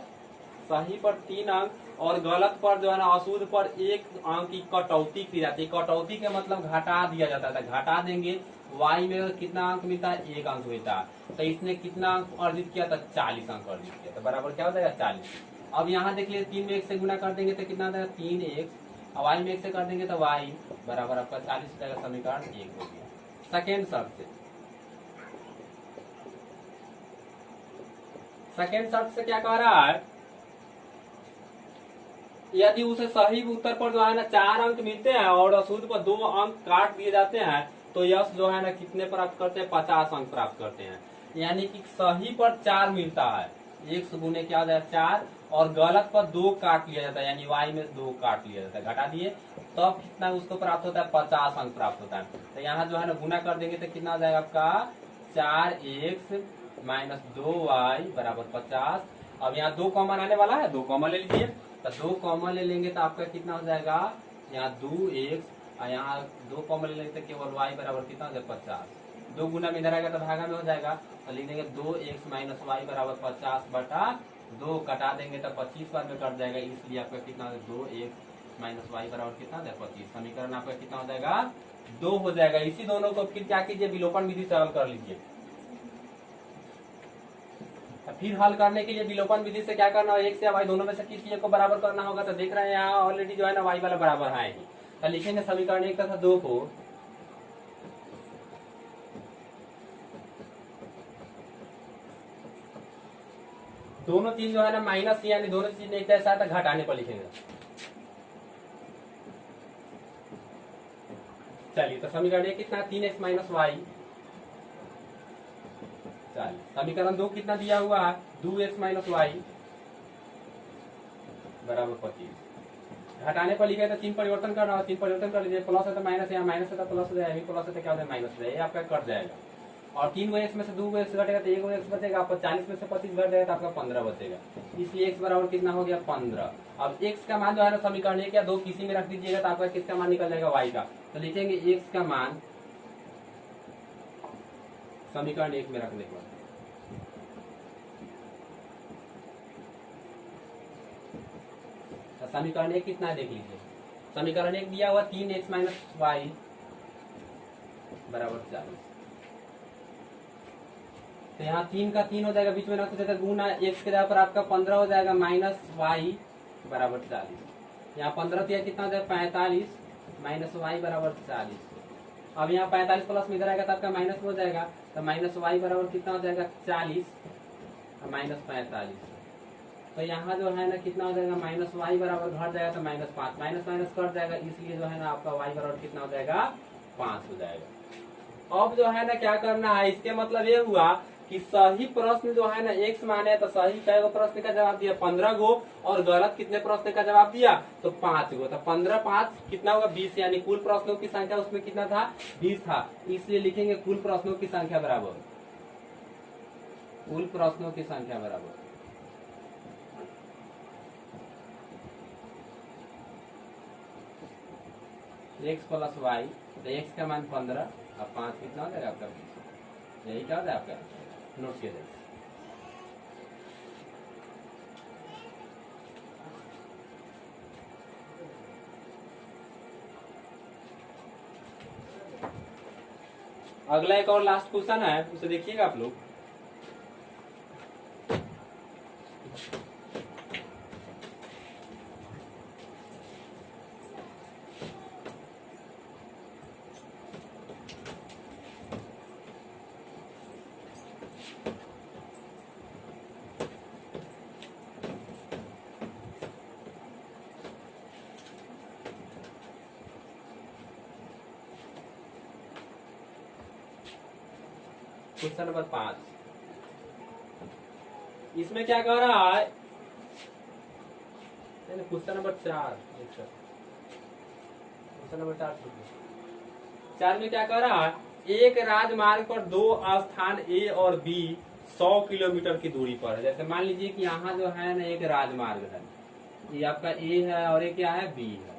[SPEAKER 2] सही पर 3 अंक और गलत पर जो है ना अशुद्ध पर 1 अंक की कटौती की जाती है। कटौती के मतलब घटा दिया जाता है, घटा देंगे y में कितना अंक मिलता है, 1 अंक मिलता है। तो इसने कितना अंक अर्जित किया था, 40 अंक अर्जित किया, तो बराबर क्या हो जाएगा 40। अब यहाँ देख लीजिए 3 में 1 से गुना कर देंगे तो कितना जाएगा 3x, और y में 1 से कर देंगे तो y बराबर आपका 40 हो जाएगा, समीकरण 1 हो गया। सेकेंड शर्त से क्या कह रहा है, यदि उसे सही उत्तर पर जो है ना 4 अंक मिलते हैं और अशुद्ध पर 2 अंक काट दिए जाते हैं तो यश जो है ना कितने प्राप्त करते हैं, 50 अंक प्राप्त करते हैं। यानी कि सही पर 4 मिलता है, 1 से गुने क्या हो जाए 4, और गलत पर 2 काट लिया जाता है, यानी y में 2 काट लिया जाता है, घटा दिए, तब कितना उसको प्राप्त होता है, 50 अंक प्राप्त होता है। तो यहाँ जो है ना गुना कर देंगे तो कितना हो जाएगा आपका 4x माइनस 2y बराबर 50। अब यहाँ 2 कॉमन आने वाला है, 2 कॉमन ले लीजिए, तो 2 कॉमन ले लेंगे तो आपका कितना हो जाएगा, यहाँ 2x और यहाँ 2 कॉमन ले लेंगे तो केवल y बराबर कितना हो जाएगा 50। 2 गुना में इधर आएगा तो भागा में हो जाएगा, तो लिख देंगे 2x माइनस वाई बराबर 50 बटा 2, कटा देंगे तो 25 बार में कट जाएगा, इसलिए आपका कितना हो जाएगा 2x माइनस वाई बराबर कितना हो जाएगा 25। समीकरण आपका कितना हो जाएगा 2 हो जाएगा। इसी दोनों को फिर क्या कीजिए, विलोपन विधि से हल कर लीजिए। फिर हल करने के लिए विलोपन विधि से क्या करना है, x या y दोनों में से किसी एक को बराबर करना होगा। तो देख रहे हैं यहाँ ऑलरेडी जो है ना y वाला बराबर है ही, तो लिखेंगे समीकरण 1 तथा 2 को दोनों चीज जो है ना माइनस यानी दोनों चीज एक जैसा है तो घटाने पर लिखेंगे। चलिए तो समीकरण 1 कितना 3x माइनस वाई, समीकरण 2 कितना दिया हुआ है 2x माइनस वाई बराबर 25। घटाने पर लिखे तो 3 परिवर्तन करना हो, 3 परिवर्तन कर लीजिए, प्लस है तो माइनस, यहाँ माइनस है तो प्लस हो जाएगा, प्लस है तो क्या हो जाएगा माइनस हो जाएगा, ये आपका कट जाएगा। और 3 को x में से 2 को x घटेगा तो 1 को x बचेगा, आपको 40 में से 25 घट जाएगा तो आपका 15 बचेगा, इसलिए x बराबर कितना हो गया 15। अब x का मान जो है ना समीकरण 1 या 2 किसी में रख दीजिएगा तो आपका किसका मान निकल जाएगा y का, तो लिखेंगे x का मान समीकरण 1 में रखने के बाद समीकरण 1 कितना है देख लीजिए, समीकरण 1 दिया हुआ 3x माइनस वाई बराबर 40। तो यहाँ 3 का 3 हो जाएगा, बीच में ना कुछ गुना x के जगह पर आपका 15 हो जाएगा माइनस वाई बराबर 40। यहाँ 15 दिया कितना हो जाएगा 45 माइनस वाई बराबर 40। अब यहाँ 45 प्लस में इधर आएगा तो आपका माइनस हो जाएगा, तो माइनस वाई बराबर कितना हो जाएगा 40 माइनस 45। तो यहाँ जो है ना कितना हो जाएगा माइनस वाई बराबर घट जाएगा तो माइनस 5, माइनस माइनस कट जाएगा, इसलिए जो है ना आपका वाई बराबर कितना हो जाएगा 5 हो जाएगा। अब जो है ना क्या करना है, इसके मतलब ये हुआ कि सही प्रश्न जो है ना x माने तो सही कै गो प्रश्न का जवाब दिया 15 गो, और गलत कितने प्रश्न का जवाब दिया तो 5 गो। तो 15 5 कितना होगा 20, यानी कुल प्रश्नों की संख्या उसमें कितना था 20 था, इसलिए लिखेंगे कुल प्रश्नों की संख्या बराबर, कुल प्रश्नों की संख्या बराबर x प्लस वाई। तो x का मान 15 अब 5 कितना हो जाएगा आपका 20। यही क्या हो जाएगा आपका नोट किया जाएगा। अगला एक और लास्ट क्वेश्चन है, उसे देखिएगा आप लोग। क्वेश्चन नंबर 5, इसमें क्या कह रहा है, क्वेश्चन नंबर 4, क्वेश्चन नंबर 4 में क्या कह रहा है, एक राजमार्ग पर दो स्थान ए और बी 100 किलोमीटर की दूरी पर है। जैसे मान लीजिए कि यहाँ जो है ना एक राजमार्ग है, ये आपका ए है और ये क्या है बी है,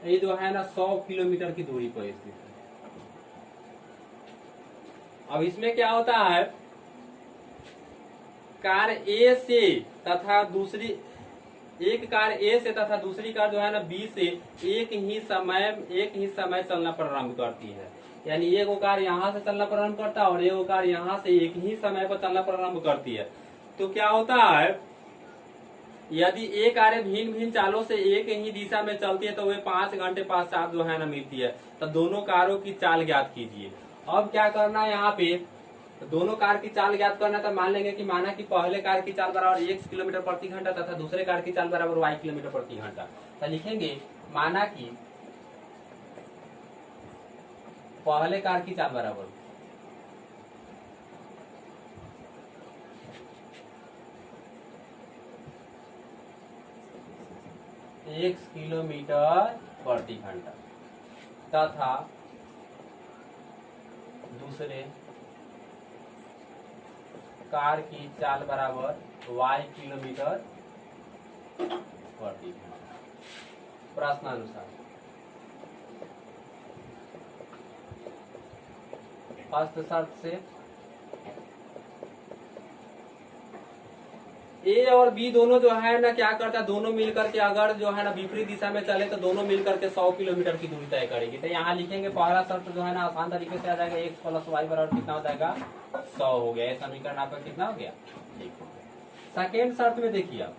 [SPEAKER 2] ये जो है ना 100 किलोमीटर की दूरी पर स्थित है। अब इसमें क्या होता है, कार ए से तथा दूसरी एक कार ए से तथा दूसरी कार जो है ना बी से एक ही समय चलना प्रारंभ करती है। यानी एक कार यहाँ से चलना प्रारंभ करता है और एक कार यहाँ से एक ही समय पर चलना प्रारंभ करती है। तो क्या होता है, यदि एक कारें भिन्न भिन्न चालों से एक ही दिशा में चलती है तो वे 5 घंटे पश्चात जो है ना मिलती है। तो दोनों कारों की चाल ज्ञात कीजिए। अब क्या करना है, यहाँ पे दोनों कार की चाल ज्ञात करना, तो मान लेंगे कि माना कि पहले कार की चाल बराबर x किलोमीटर प्रति घंटा तथा दूसरे कार की चाल बराबर y किलोमीटर प्रति घंटा। तो लिखेंगे माना कि पहले कार की चाल बराबर x किलोमीटर प्रति घंटा तथा दूसरे कार की चाल बराबर y किलोमीटर प्रति घंटा। प्रश्नानुसार फर्स्ट शर्त से ए और बी दोनों जो है ना क्या करता है, दोनों मिलकर के अगर जो है ना विपरीत दिशा में चले तो दोनों मिलकर के 100 किलोमीटर की दूरी तय करेगी। तो यहाँ लिखेंगे पहला शर्त जो है ना आसान तरीके से आ जाएगा, x प्लस वाई बराबर कितना हो जाएगा 100 हो गया। समीकरण आपका कितना हो गया, ठीक हो गया। सेकेंड शर्त में देखिए आप,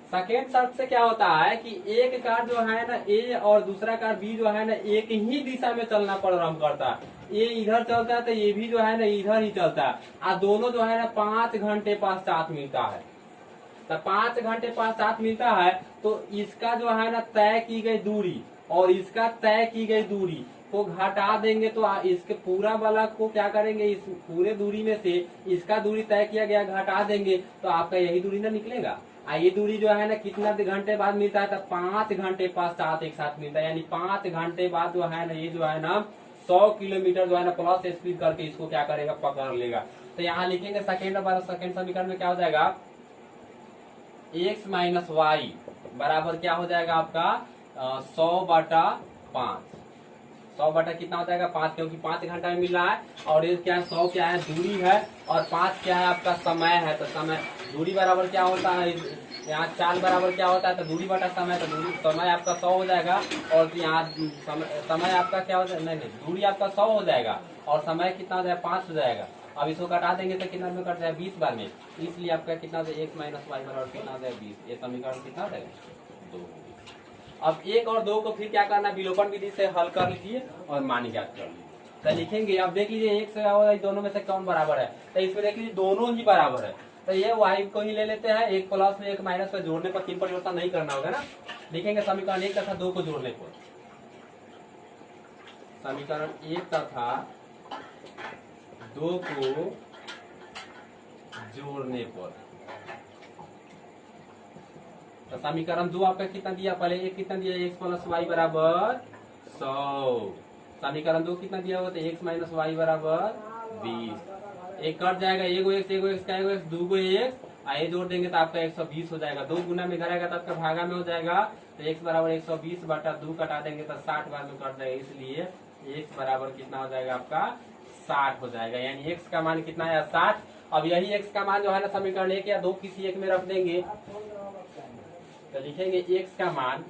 [SPEAKER 2] सेकेंड शर्त से क्या होता है कि एक कार जो है ना ए और दूसरा कार बी जो है ना एक ही दिशा में चलना प्रारंभ करता है। ये इधर चलता है तो ये भी जो है ना इधर ही चलता है, और दोनों जो है ना 5 घंटे पश्चात मिलता है। तो 5 घंटे पश्चात मिलता है तो इसका जो है ना तय की गई दूरी और इसका तय की गई दूरी को घटा देंगे तो इसके पूरा वाला को क्या करेंगे, इस पूरे दूरी में से इसका दूरी तय किया गया घटा देंगे तो आपका यही दूरी ना निकलेगा। ये दूरी जो है ना कितना घंटे बाद मिलता है, तो 5 घंटे पश्चात एक साथ मिलता है। यानी 5 घंटे बाद जो है ना ये जो है ना 100 किलोमीटर जो है ना प्लस स्पीड करके इसको क्या करेगा, पकड़ लेगा। तो यहाँ लिखेंगे सेकेंड समीकरण में क्या हो जाएगा, x माइनस वाई बराबर क्या हो जाएगा आपका 100/5। 100 कितना हो जाएगा 5, क्योंकि 5 घंटा में मिल रहा है और ये क्या है 100 क्या है दूरी है और 5 क्या है आपका समय है। तो समय दूरी बराबर क्या होता है, यहाँ चाल बराबर क्या होता है, तो दूरी बटा समय, तो दूरी समय आपका 100 हो जाएगा, और यहाँ समय आपका क्या हो जाएगा, नहीं दूरी आपका 100 हो जाएगा, और समय कितना हो जाएगा 5 हो जाएगा। अब इसको घटा देंगे तो कितना में कट जाएगा 20 बार में, इसलिए आपका कितना हो जाएगा x माइनस वाई बराबर कितना हो जाएगा 20। ये समीकरण कितना हो जाएगा 2। अब 1 और 2 को फिर क्या करना, विलोपन विधि से हल कर लीजिए और मान ज्ञात कर लीजिए। तो लिखेंगे, अब देख लीजिए 1 से दोनों में से कौन बराबर है, तो इसमें देख लीजिए दोनों ही बराबर है, तो ये y को ही ले लेते हैं, 1 प्लस में 1 माइनस में जोड़ने पर 3 परिवर्तन नहीं करना होगा ना। लिखेंगे समीकरण 1 तथा 2 को जोड़ने पर, समीकरण 1 तथा 2 को जोड़ने पर, तो समीकरण 2 आपका कितना दिया, पहले 1 कितना दिया, x प्लस वाई बराबर 100, समीकरण 2 कितना दिया हुआ, तो x माइनस वाई बराबर 20। एक कट जाएगा, एगो x का एगो x, दो x, आए जोड़ देंगे तो आपका 120 हो जाएगा, 2 गुना में घर आएगा तो आपका भागा में हो जाएगा, तो x बराबर 120 बटा 2 कटा देंगे तो 60 बार में कट जाएगा, इसलिए x बराबर कितना हो जाएगा आपका 60 हो जाएगा, यानी x का मान कितना है 60। अब यही x का मान जो है ना समीकरण 1 या 2 किसी एक में रख देंगे, तो लिखेंगे x का मान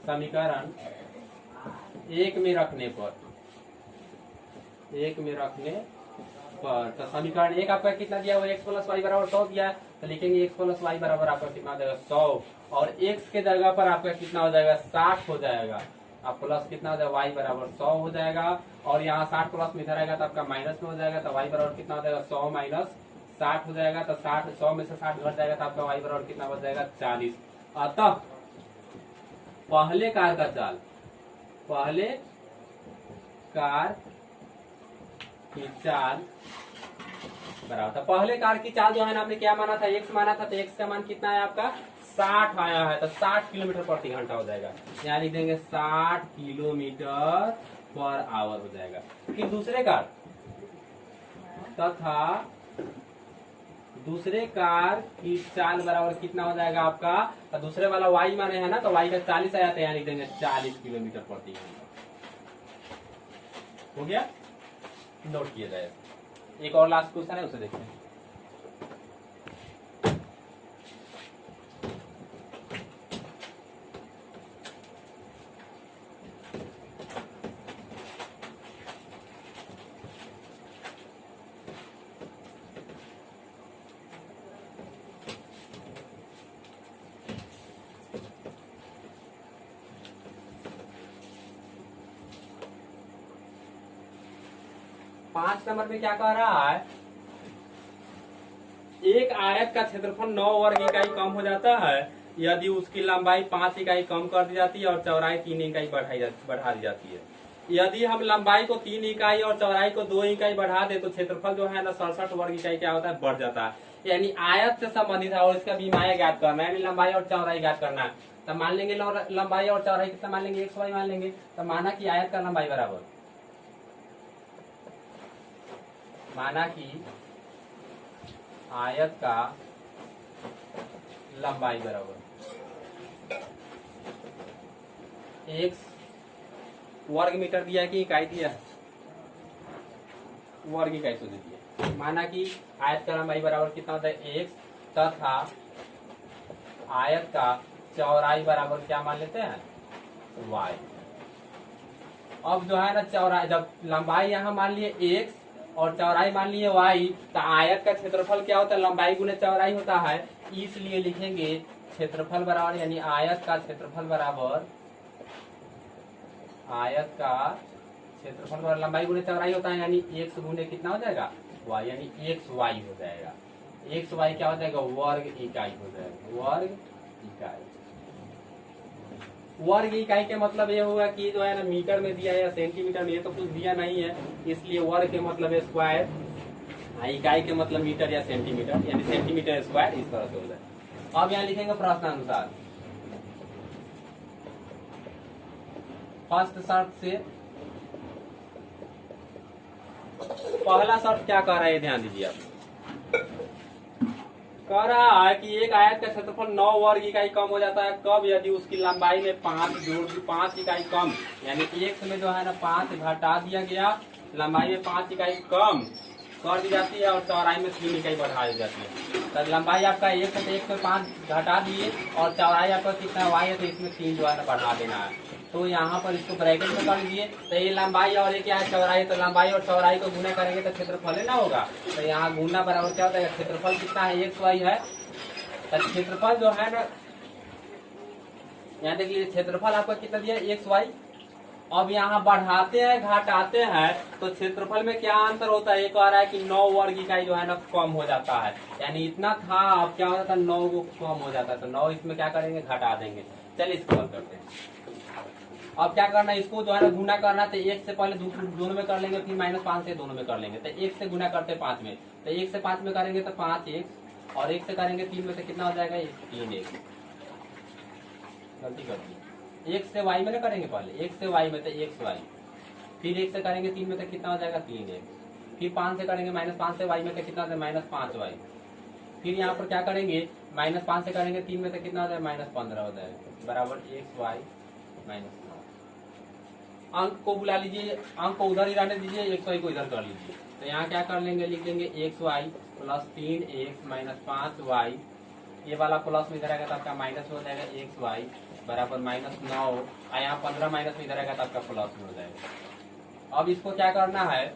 [SPEAKER 2] समीकरण 1 में रखने पर, तो समीकरण 1 आपका कितना दिया हुआ, x प्लस वाई बराबर 100 दिया है, तो लिखेंगे x प्लस वाई बराबर आपका कितना हो जाएगा 100, और x के जगह पर आपका कितना हो जाएगा 60 हो जाएगा, अब प्लस कितना हो जाएगा y बराबर 100 हो जाएगा, और यहाँ 60 प्लस में इधर आएगा तो आपका माइनस में हो जाएगा, तो y बराबर कितना हो जाएगा 100 माइनस 60 हो जाएगा, तो 100 में से 60 घट जाएगा तो आपका y बराबर कितना बच जाएगा 40। अतः पहले कार का चाल, पहले कार की चाल बराबर, तो पहले कार की चाल जो है ना आपने क्या माना था, x माना था, तो x का मान कितना है आपका 60 आया है, तो 60 किलोमीटर प्रति घंटा हो जाएगा, यहाँ लिख देंगे 60 किलोमीटर पर आवर हो जाएगा। फिर दूसरे कार तथा दूसरे कार की चाल बराबर कितना हो जाएगा आपका, तो दूसरे वाला y माने है ना, तो y का 40 आया, तो यहाँ लिख देंगे 40 किलोमीटर प्रति घंटा। हो गया, नोट किया जाए। एक और लास्ट क्वेश्चन है, उसे देखते हैं। पांच नंबर में क्या कह रहा है, एक आयत का क्षेत्रफल 9 वर्ग इकाई कम हो जाता है यदि उसकी लंबाई 5 इकाई कम कर दी जाती है और चौड़ाई 3 इकाई बढ़ा दी जाती है। यदि हम लंबाई को 3 इकाई और चौड़ाई को 2 इकाई बढ़ा दे तो क्षेत्रफल जो है ना 67 वर्ग इकाई क्या होता है, बढ़ जाता है। यानी आयत से संबंधित है और इसका विमाय ज्ञात करना है, यानी लंबाई और चौड़ाई ज्ञात करना है। तो मान लेंगे लंबाई और चौड़ाई कितना मान लेंगे, XY मान लेंगे। तो माना कि आयत का लंबाई बराबर, माना कि आयत का लंबाई बराबर x वर्ग मीटर दिया है कि इकाई दिया है, वर्ग इकाई से दिया। माना कि आयत का लंबाई बराबर कितना होता है x तथा आयत का चौड़ाई बराबर क्या मान लेते हैं y। अब जो है ना चौड़ाई, जब लंबाई यहाँ मान लिए x और चौड़ाई मान लिए y, तो आयत का क्षेत्रफल क्या होता है, लंबाई गुने चौड़ाई होता है। इसलिए लिखेंगे क्षेत्रफल बराबर, यानी आयत का क्षेत्रफल बराबर, आयत का क्षेत्रफल बराबर लंबाई गुने चौड़ाई होता है, यानी x गुने कितना हो जाएगा y, यानी xy हो जाएगा। xy क्या हो जाएगा, वर्ग इकाई हो जाएगा, वर्ग इकाई। वर्ग इकाई के मतलब ये होगा कि जो है ना मीटर में दिया है या सेंटीमीटर में, ये तो कुछ दिया नहीं है, इसलिए वर्ग के मतलब स्क्वायर, इकाई के मतलब मीटर या सेंटीमीटर, यानी सेंटीमीटर स्क्वायर, इस तरह से हो जाए। अब यहाँ लिखेंगे प्रश्नानुसार, फर्स्ट शर्त से पहला शर्त क्या कह रहा है, ध्यान दीजिए आप। कह रहा है कि एक आयत का क्षेत्रफल 9 वर्ग इकाई कम हो जाता है कब, यदि उसकी लंबाई में 5 इकाई कम, यानी x में जो है ना 5 घटा दिया गया, लंबाई में 5 इकाई कम, कर दी जाती है और चौड़ाई में 3 इकाई बढ़ा दी जाती है। तो लंबाई आपका 1 से 105 घटा दिए और चौड़ाई आपका कितना y है तो इसमें 3 जो है ना बढ़ा देना है। तो यहाँ पर इसको ब्रैकेट में कर लीजिए। तो ये लंबाई और ये क्या है चौड़ाई, तो लंबाई और चौड़ाई को गुना करेंगे तो क्षेत्रफल है ना होगा। तो यहाँ गुना बराबर क्या होता है, क्षेत्रफल कितना है xy है। तो क्षेत्रफल जो है ना यहाँ देख लीजिए क्षेत्रफल आपका कितना दिया xy। अब यहाँ बढ़ाते हैं घटाते हैं तो क्षेत्रफल में क्या अंतर होता है, एक आ रहा है कि 9 वर्ग इकाई जो है ना कम हो जाता है, यानी इतना था अब क्या हो जाता है 9 को कम हो जाता है। तो 9 इसमें क्या करेंगे घटा देंगे। चलिए इसको हल करते हैं। अब क्या करना है, इसको जो है ना गुना करना है तो 1 से पहले दोनों में कर लेंगे, फिर -5 से दोनों में कर लेंगे। तो 1 से गुना करते 5 में, तो 1 से 5 में करेंगे तो 5x और 1 से करेंगे 3 में तो कितना हो जाएगा 3x। गलती कर दी, 1 से y में ना करेंगे पहले, 1 से y में तो xy, फिर 1 से करेंगे 3 में तो कितना हो जाएगा 3x, फिर 5 से करेंगे -5 से y में तो कितना हो जाएगा -5y, फिर यहाँ पर क्या करेंगे -5 से करेंगे 3 में तो कितना हो जाएगा -15 हो जाएगा बराबर xy -9। अंक को बुला लीजिए, अंक को उधर ही रहने दीजिए, xy को इधर कर लीजिए। तो यहाँ क्या कर लेंगे, लिख देंगे xy plus 3x minus 5y, ये वाला प्लस में इधर आएगा तो आपका माइनस हो जाएगा xy बराबर -9, और यहाँ 15 माइनस में इधर आएगा तो आपका प्लस में हो जाएगा। अब इसको क्या करना है,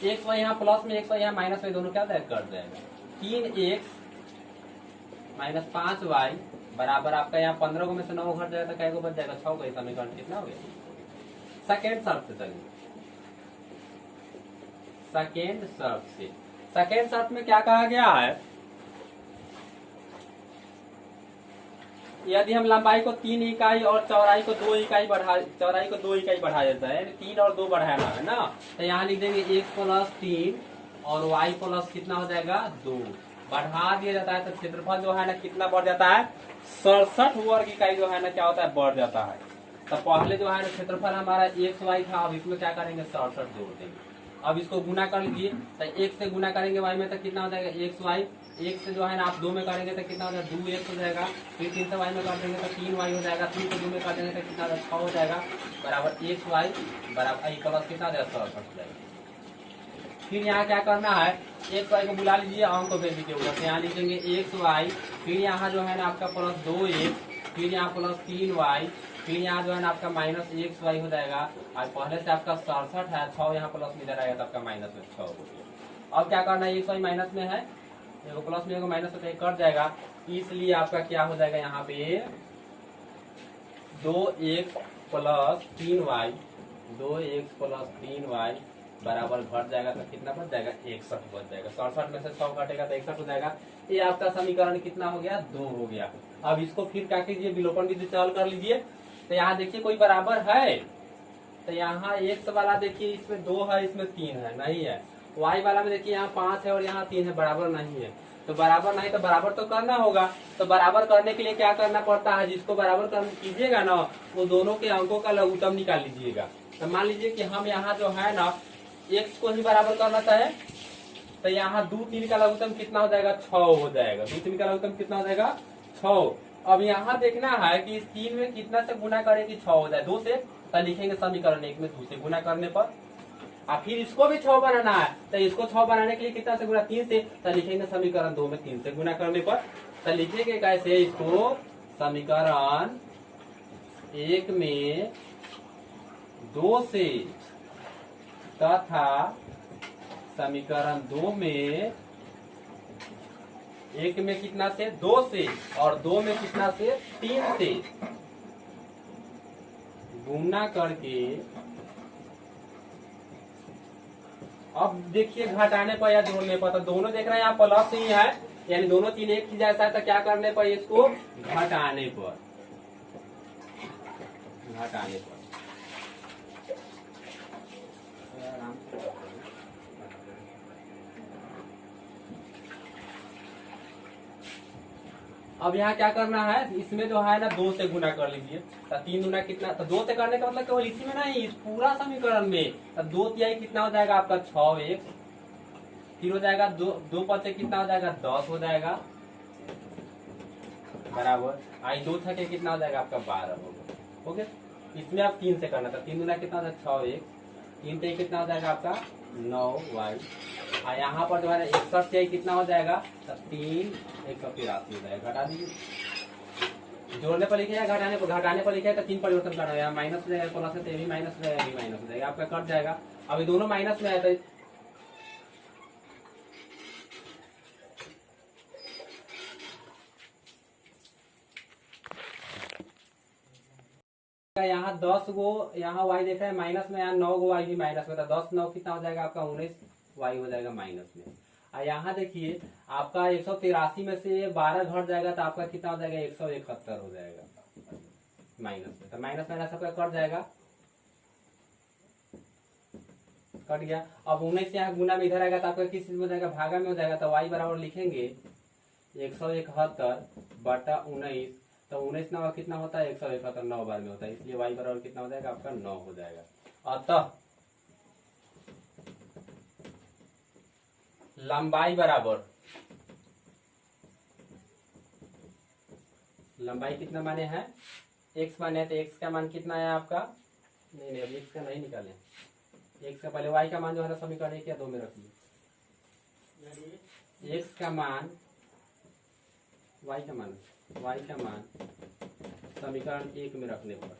[SPEAKER 2] xy यहाँ प्लस में xy यहाँ माइनस में, दोनों क्या कर जाएगा 3x माइनस 5y बराबर आपका यहाँ 15 को में से 9 घट जाएगा तो क्या को बच जाएगा 6 का समीकरण कितना हो गया। सेकेंड शर्त से चलिए, सेकेंड शर्त से, सेकेंड शर्त में क्या कहा गया है, यदि हम लंबाई को 3 इकाई और चौड़ाई को 2 इकाई बढ़ा देता है, 3 और 2 बढ़ाना है ना, तो यहाँ लिख देंगे x प्लस 3 और y प्लस कितना हो जाएगा 2, बढ़ा दिया जाता है तो क्षेत्रफल जो है ना कितना बढ़ जाता है 67 वर्ग इकाई जो है ना क्या होता है बढ़ जाता है। तो पहले जो है ना क्षेत्रफल हमारा xy था, अब इसमें क्या करेंगे 67 जोड़ देंगे। अब इसको गुना कर लीजिए, तो 1 से गुना करेंगे y में तो कितना हो जाएगा xy, 1 से जो है ना आप 2 में करेंगे तो कितना हो जाएगा 2x हो जाएगा, फिर 3 से y में कर देंगे तो 3y हो जाएगा, 3 से 2 में कर देंगे तो कितना 6 हो जाएगा बराबर xy बराबर प्लस कितना हो जाएगा 67 हो जाएगा। फिर यहाँ क्या करना है, xy को बुला लीजिए, अंक को भेज दीजिए उधर से, यहाँ लिखेंगे xy, फिर यहाँ जो है ना आपका प्लस 2x, फिर यहाँ प्लस 3y, फिर यहाँ जो है ना आपका माइनस xy हो जाएगा, और पहले से आपका 67 है, 6 यहाँ प्लस में इधर आएगा तो आपका माइनस में 6 हो गया। अब क्या करना है, xy माइनस में है, एगो प्लस में एगो माइनस में कट जाएगा, इसलिए आपका क्या हो जाएगा यहाँ पे 2x plus 3y, 2x plus 3y बराबर घट जाएगा तो कितना बच जाएगा 61 बच जाएगा। 67 में से 6 घटेगा तो 61 हो जाएगा। ये आपका समीकरण कितना हो गया 2 हो गया। अब इसको फिर क्या कीजिए, विलोपन विधि से हल कर लीजिए। तो यहाँ देखिए कोई बराबर है, तो यहाँ x वाला देखिए इसमें 2 है, इसमें 3 है, नहीं है। y वाला में देखिए यहाँ 5 है और यहाँ 3 है, बराबर नहीं है। तो बराबर नहीं तो बराबर तो करना होगा। तो बराबर करने के लिए क्या करना पड़ता है, जिसको बराबर कर कीजिएगा ना वो दोनों के अंकों का लघुत्तम निकाल लीजिएगा। तो मान लीजिए कि हम यहाँ जो है ना x को ही बराबर करना चाहे, तो यहाँ 2 3 का लघुत्तम कितना हो जाएगा 6 हो जाएगा, 2 3 का लघुत्तम कितना हो जाएगा 6। अब यहाँ देखना है कि इस 3 में कितना से गुना करें कि 6 हो जाए 2 से, तो लिखेंगे समीकरण 1 में 2 से गुना करने पर, और फिर इसको भी 6 बनाना है, तो इसको 6 बनाने के लिए कितना से गुना 3 से, तो लिखेंगे समीकरण 2 में 3 से गुना करने पर। तो लिखेंगे कैसे इसको, समीकरण 1 में 2 से तथा समीकरण 2 में 1 में कितना से 2 से और 2 में कितना से 3 से गुना करके। अब देखिए घटाने पर या जोड़ने पर, तो दोनों देख रहे हैं यहाँ प्लस ही है, यानी दोनों चीज एक ही जैसा है, तो क्या करने पर इसको घटाने पर, घटाने पर। अब यहाँ क्या करना है, इसमें जो है ना 2 से गुना कर लीजिए, तो 3 गुना कितना, तो 2 से करने का मतलब केवल इसी में नहीं, इस पूरा समीकरण में। तो 2 तिहाई कितना हो जाएगा आपका 6x, फिर हो जाएगा 2 5 कितना हो जाएगा 10 हो जाएगा बराबर, आई 2 छके कितना हो जाएगा आपका 12 हो गया। इसमें आप 3 से करना था, 3 गुना कितना हो जाएगा 6x, 3 3 कितना हो जाएगा आपका 9y। और यहाँ पर जो है 61 से कितना हो जाएगा, तो 3 183 हो जाएगा। घटा दीजिए, जोड़ने पर लिखे या घटाने पर लिखे तो 3 परिवर्तन करना है, माइनस हो जाएगा, प्लस है तो ये भी माइनस हो जाएगा, ये भी माइनस हो जाएगा, आपका कट जाएगा। अभी दोनों माइनस में है तो यहाँ 10 गो, यहाँ y देखा है माइनस में, यहाँ 9 गो y भी माइनस में, तो 10 9 कितना हो जाएगा आपका 19 y हो जाएगा माइनस में। और यहाँ देखिए आपका 183 में से 12 घट जाएगा तो आपका कितना हो जाएगा 171 हो जाएगा माइनस में। तो माइनस माइनस आपका कट जाएगा, कट गया। अब 19 से यहाँ गुना में इधर आएगा तो आपका किस चीज में हो जाएगा, भागा में हो जाएगा। तो y बराबर लिखेंगे 171 बटा 19, तो 19 नौ कितना होता है 171, 9 बार में होता है, इसलिए y बराबर कितना हो जाएगा आपका 9 हो जाएगा। अतः लंबाई बराबर, लंबाई कितना माने हैं x माने है, तो x का मान कितना है आपका, नहीं अब x का नहीं निकाले, x का पहले y का मान जो है ना समीकरण 1 या 2 में रखिए। x का मान y का मान समीकरण 1 में रखने पर,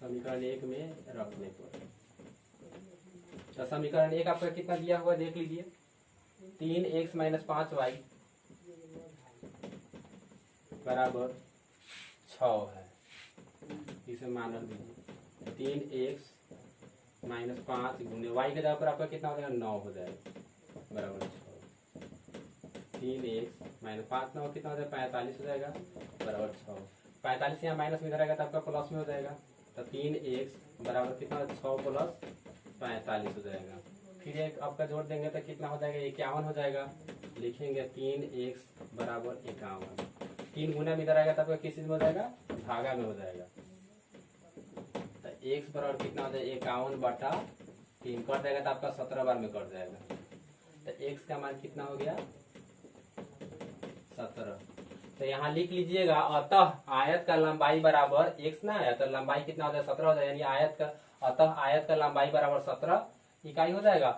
[SPEAKER 2] समीकरण 1 में रखने पर, तो समीकरण 1 आपका कितना दिया हुआ देख लीजिए, 3x माइनस 5y बराबर 6 है, इसे मान रख दीजिए। 3x माइनस 5 गुने y के जगह पर आपका कितना हो जाएगा 9 हो जाएगा बराबर 6। 3x माइनस 5 9 कितना हो जाएगा 45 हो जाएगा बराबर 6। 45 यहाँ माइनस में इधर आएगा तो आपका प्लस में हो जाएगा, तो 3x बराबर कितना 6 प्लस 45 हो जाएगा। फिर एक आपका जोड़ देंगे तो कितना हो जाएगा 51 हो जाएगा, लिखेंगे 3x बराबर 51। 3 गुना में इधर आएगा तो आपका किस चीज में हो जाएगा, भागा में हो जाएगा। तो x बराबर कितना हो जाएगा 51 बटा 3, कट जाएगा तो आपका 17 बार में कट जाएगा। तो x का मान कितना हो गया 17। तो यहाँ लिख लीजिएगा, अतः आयत का लंबाई बराबर x ना है तो लंबाई कितना हो जाएगा 17 हो जाएगा, यानी आयत का, अतः आयत का लंबाई बराबर 17 इकाई हो जाएगा।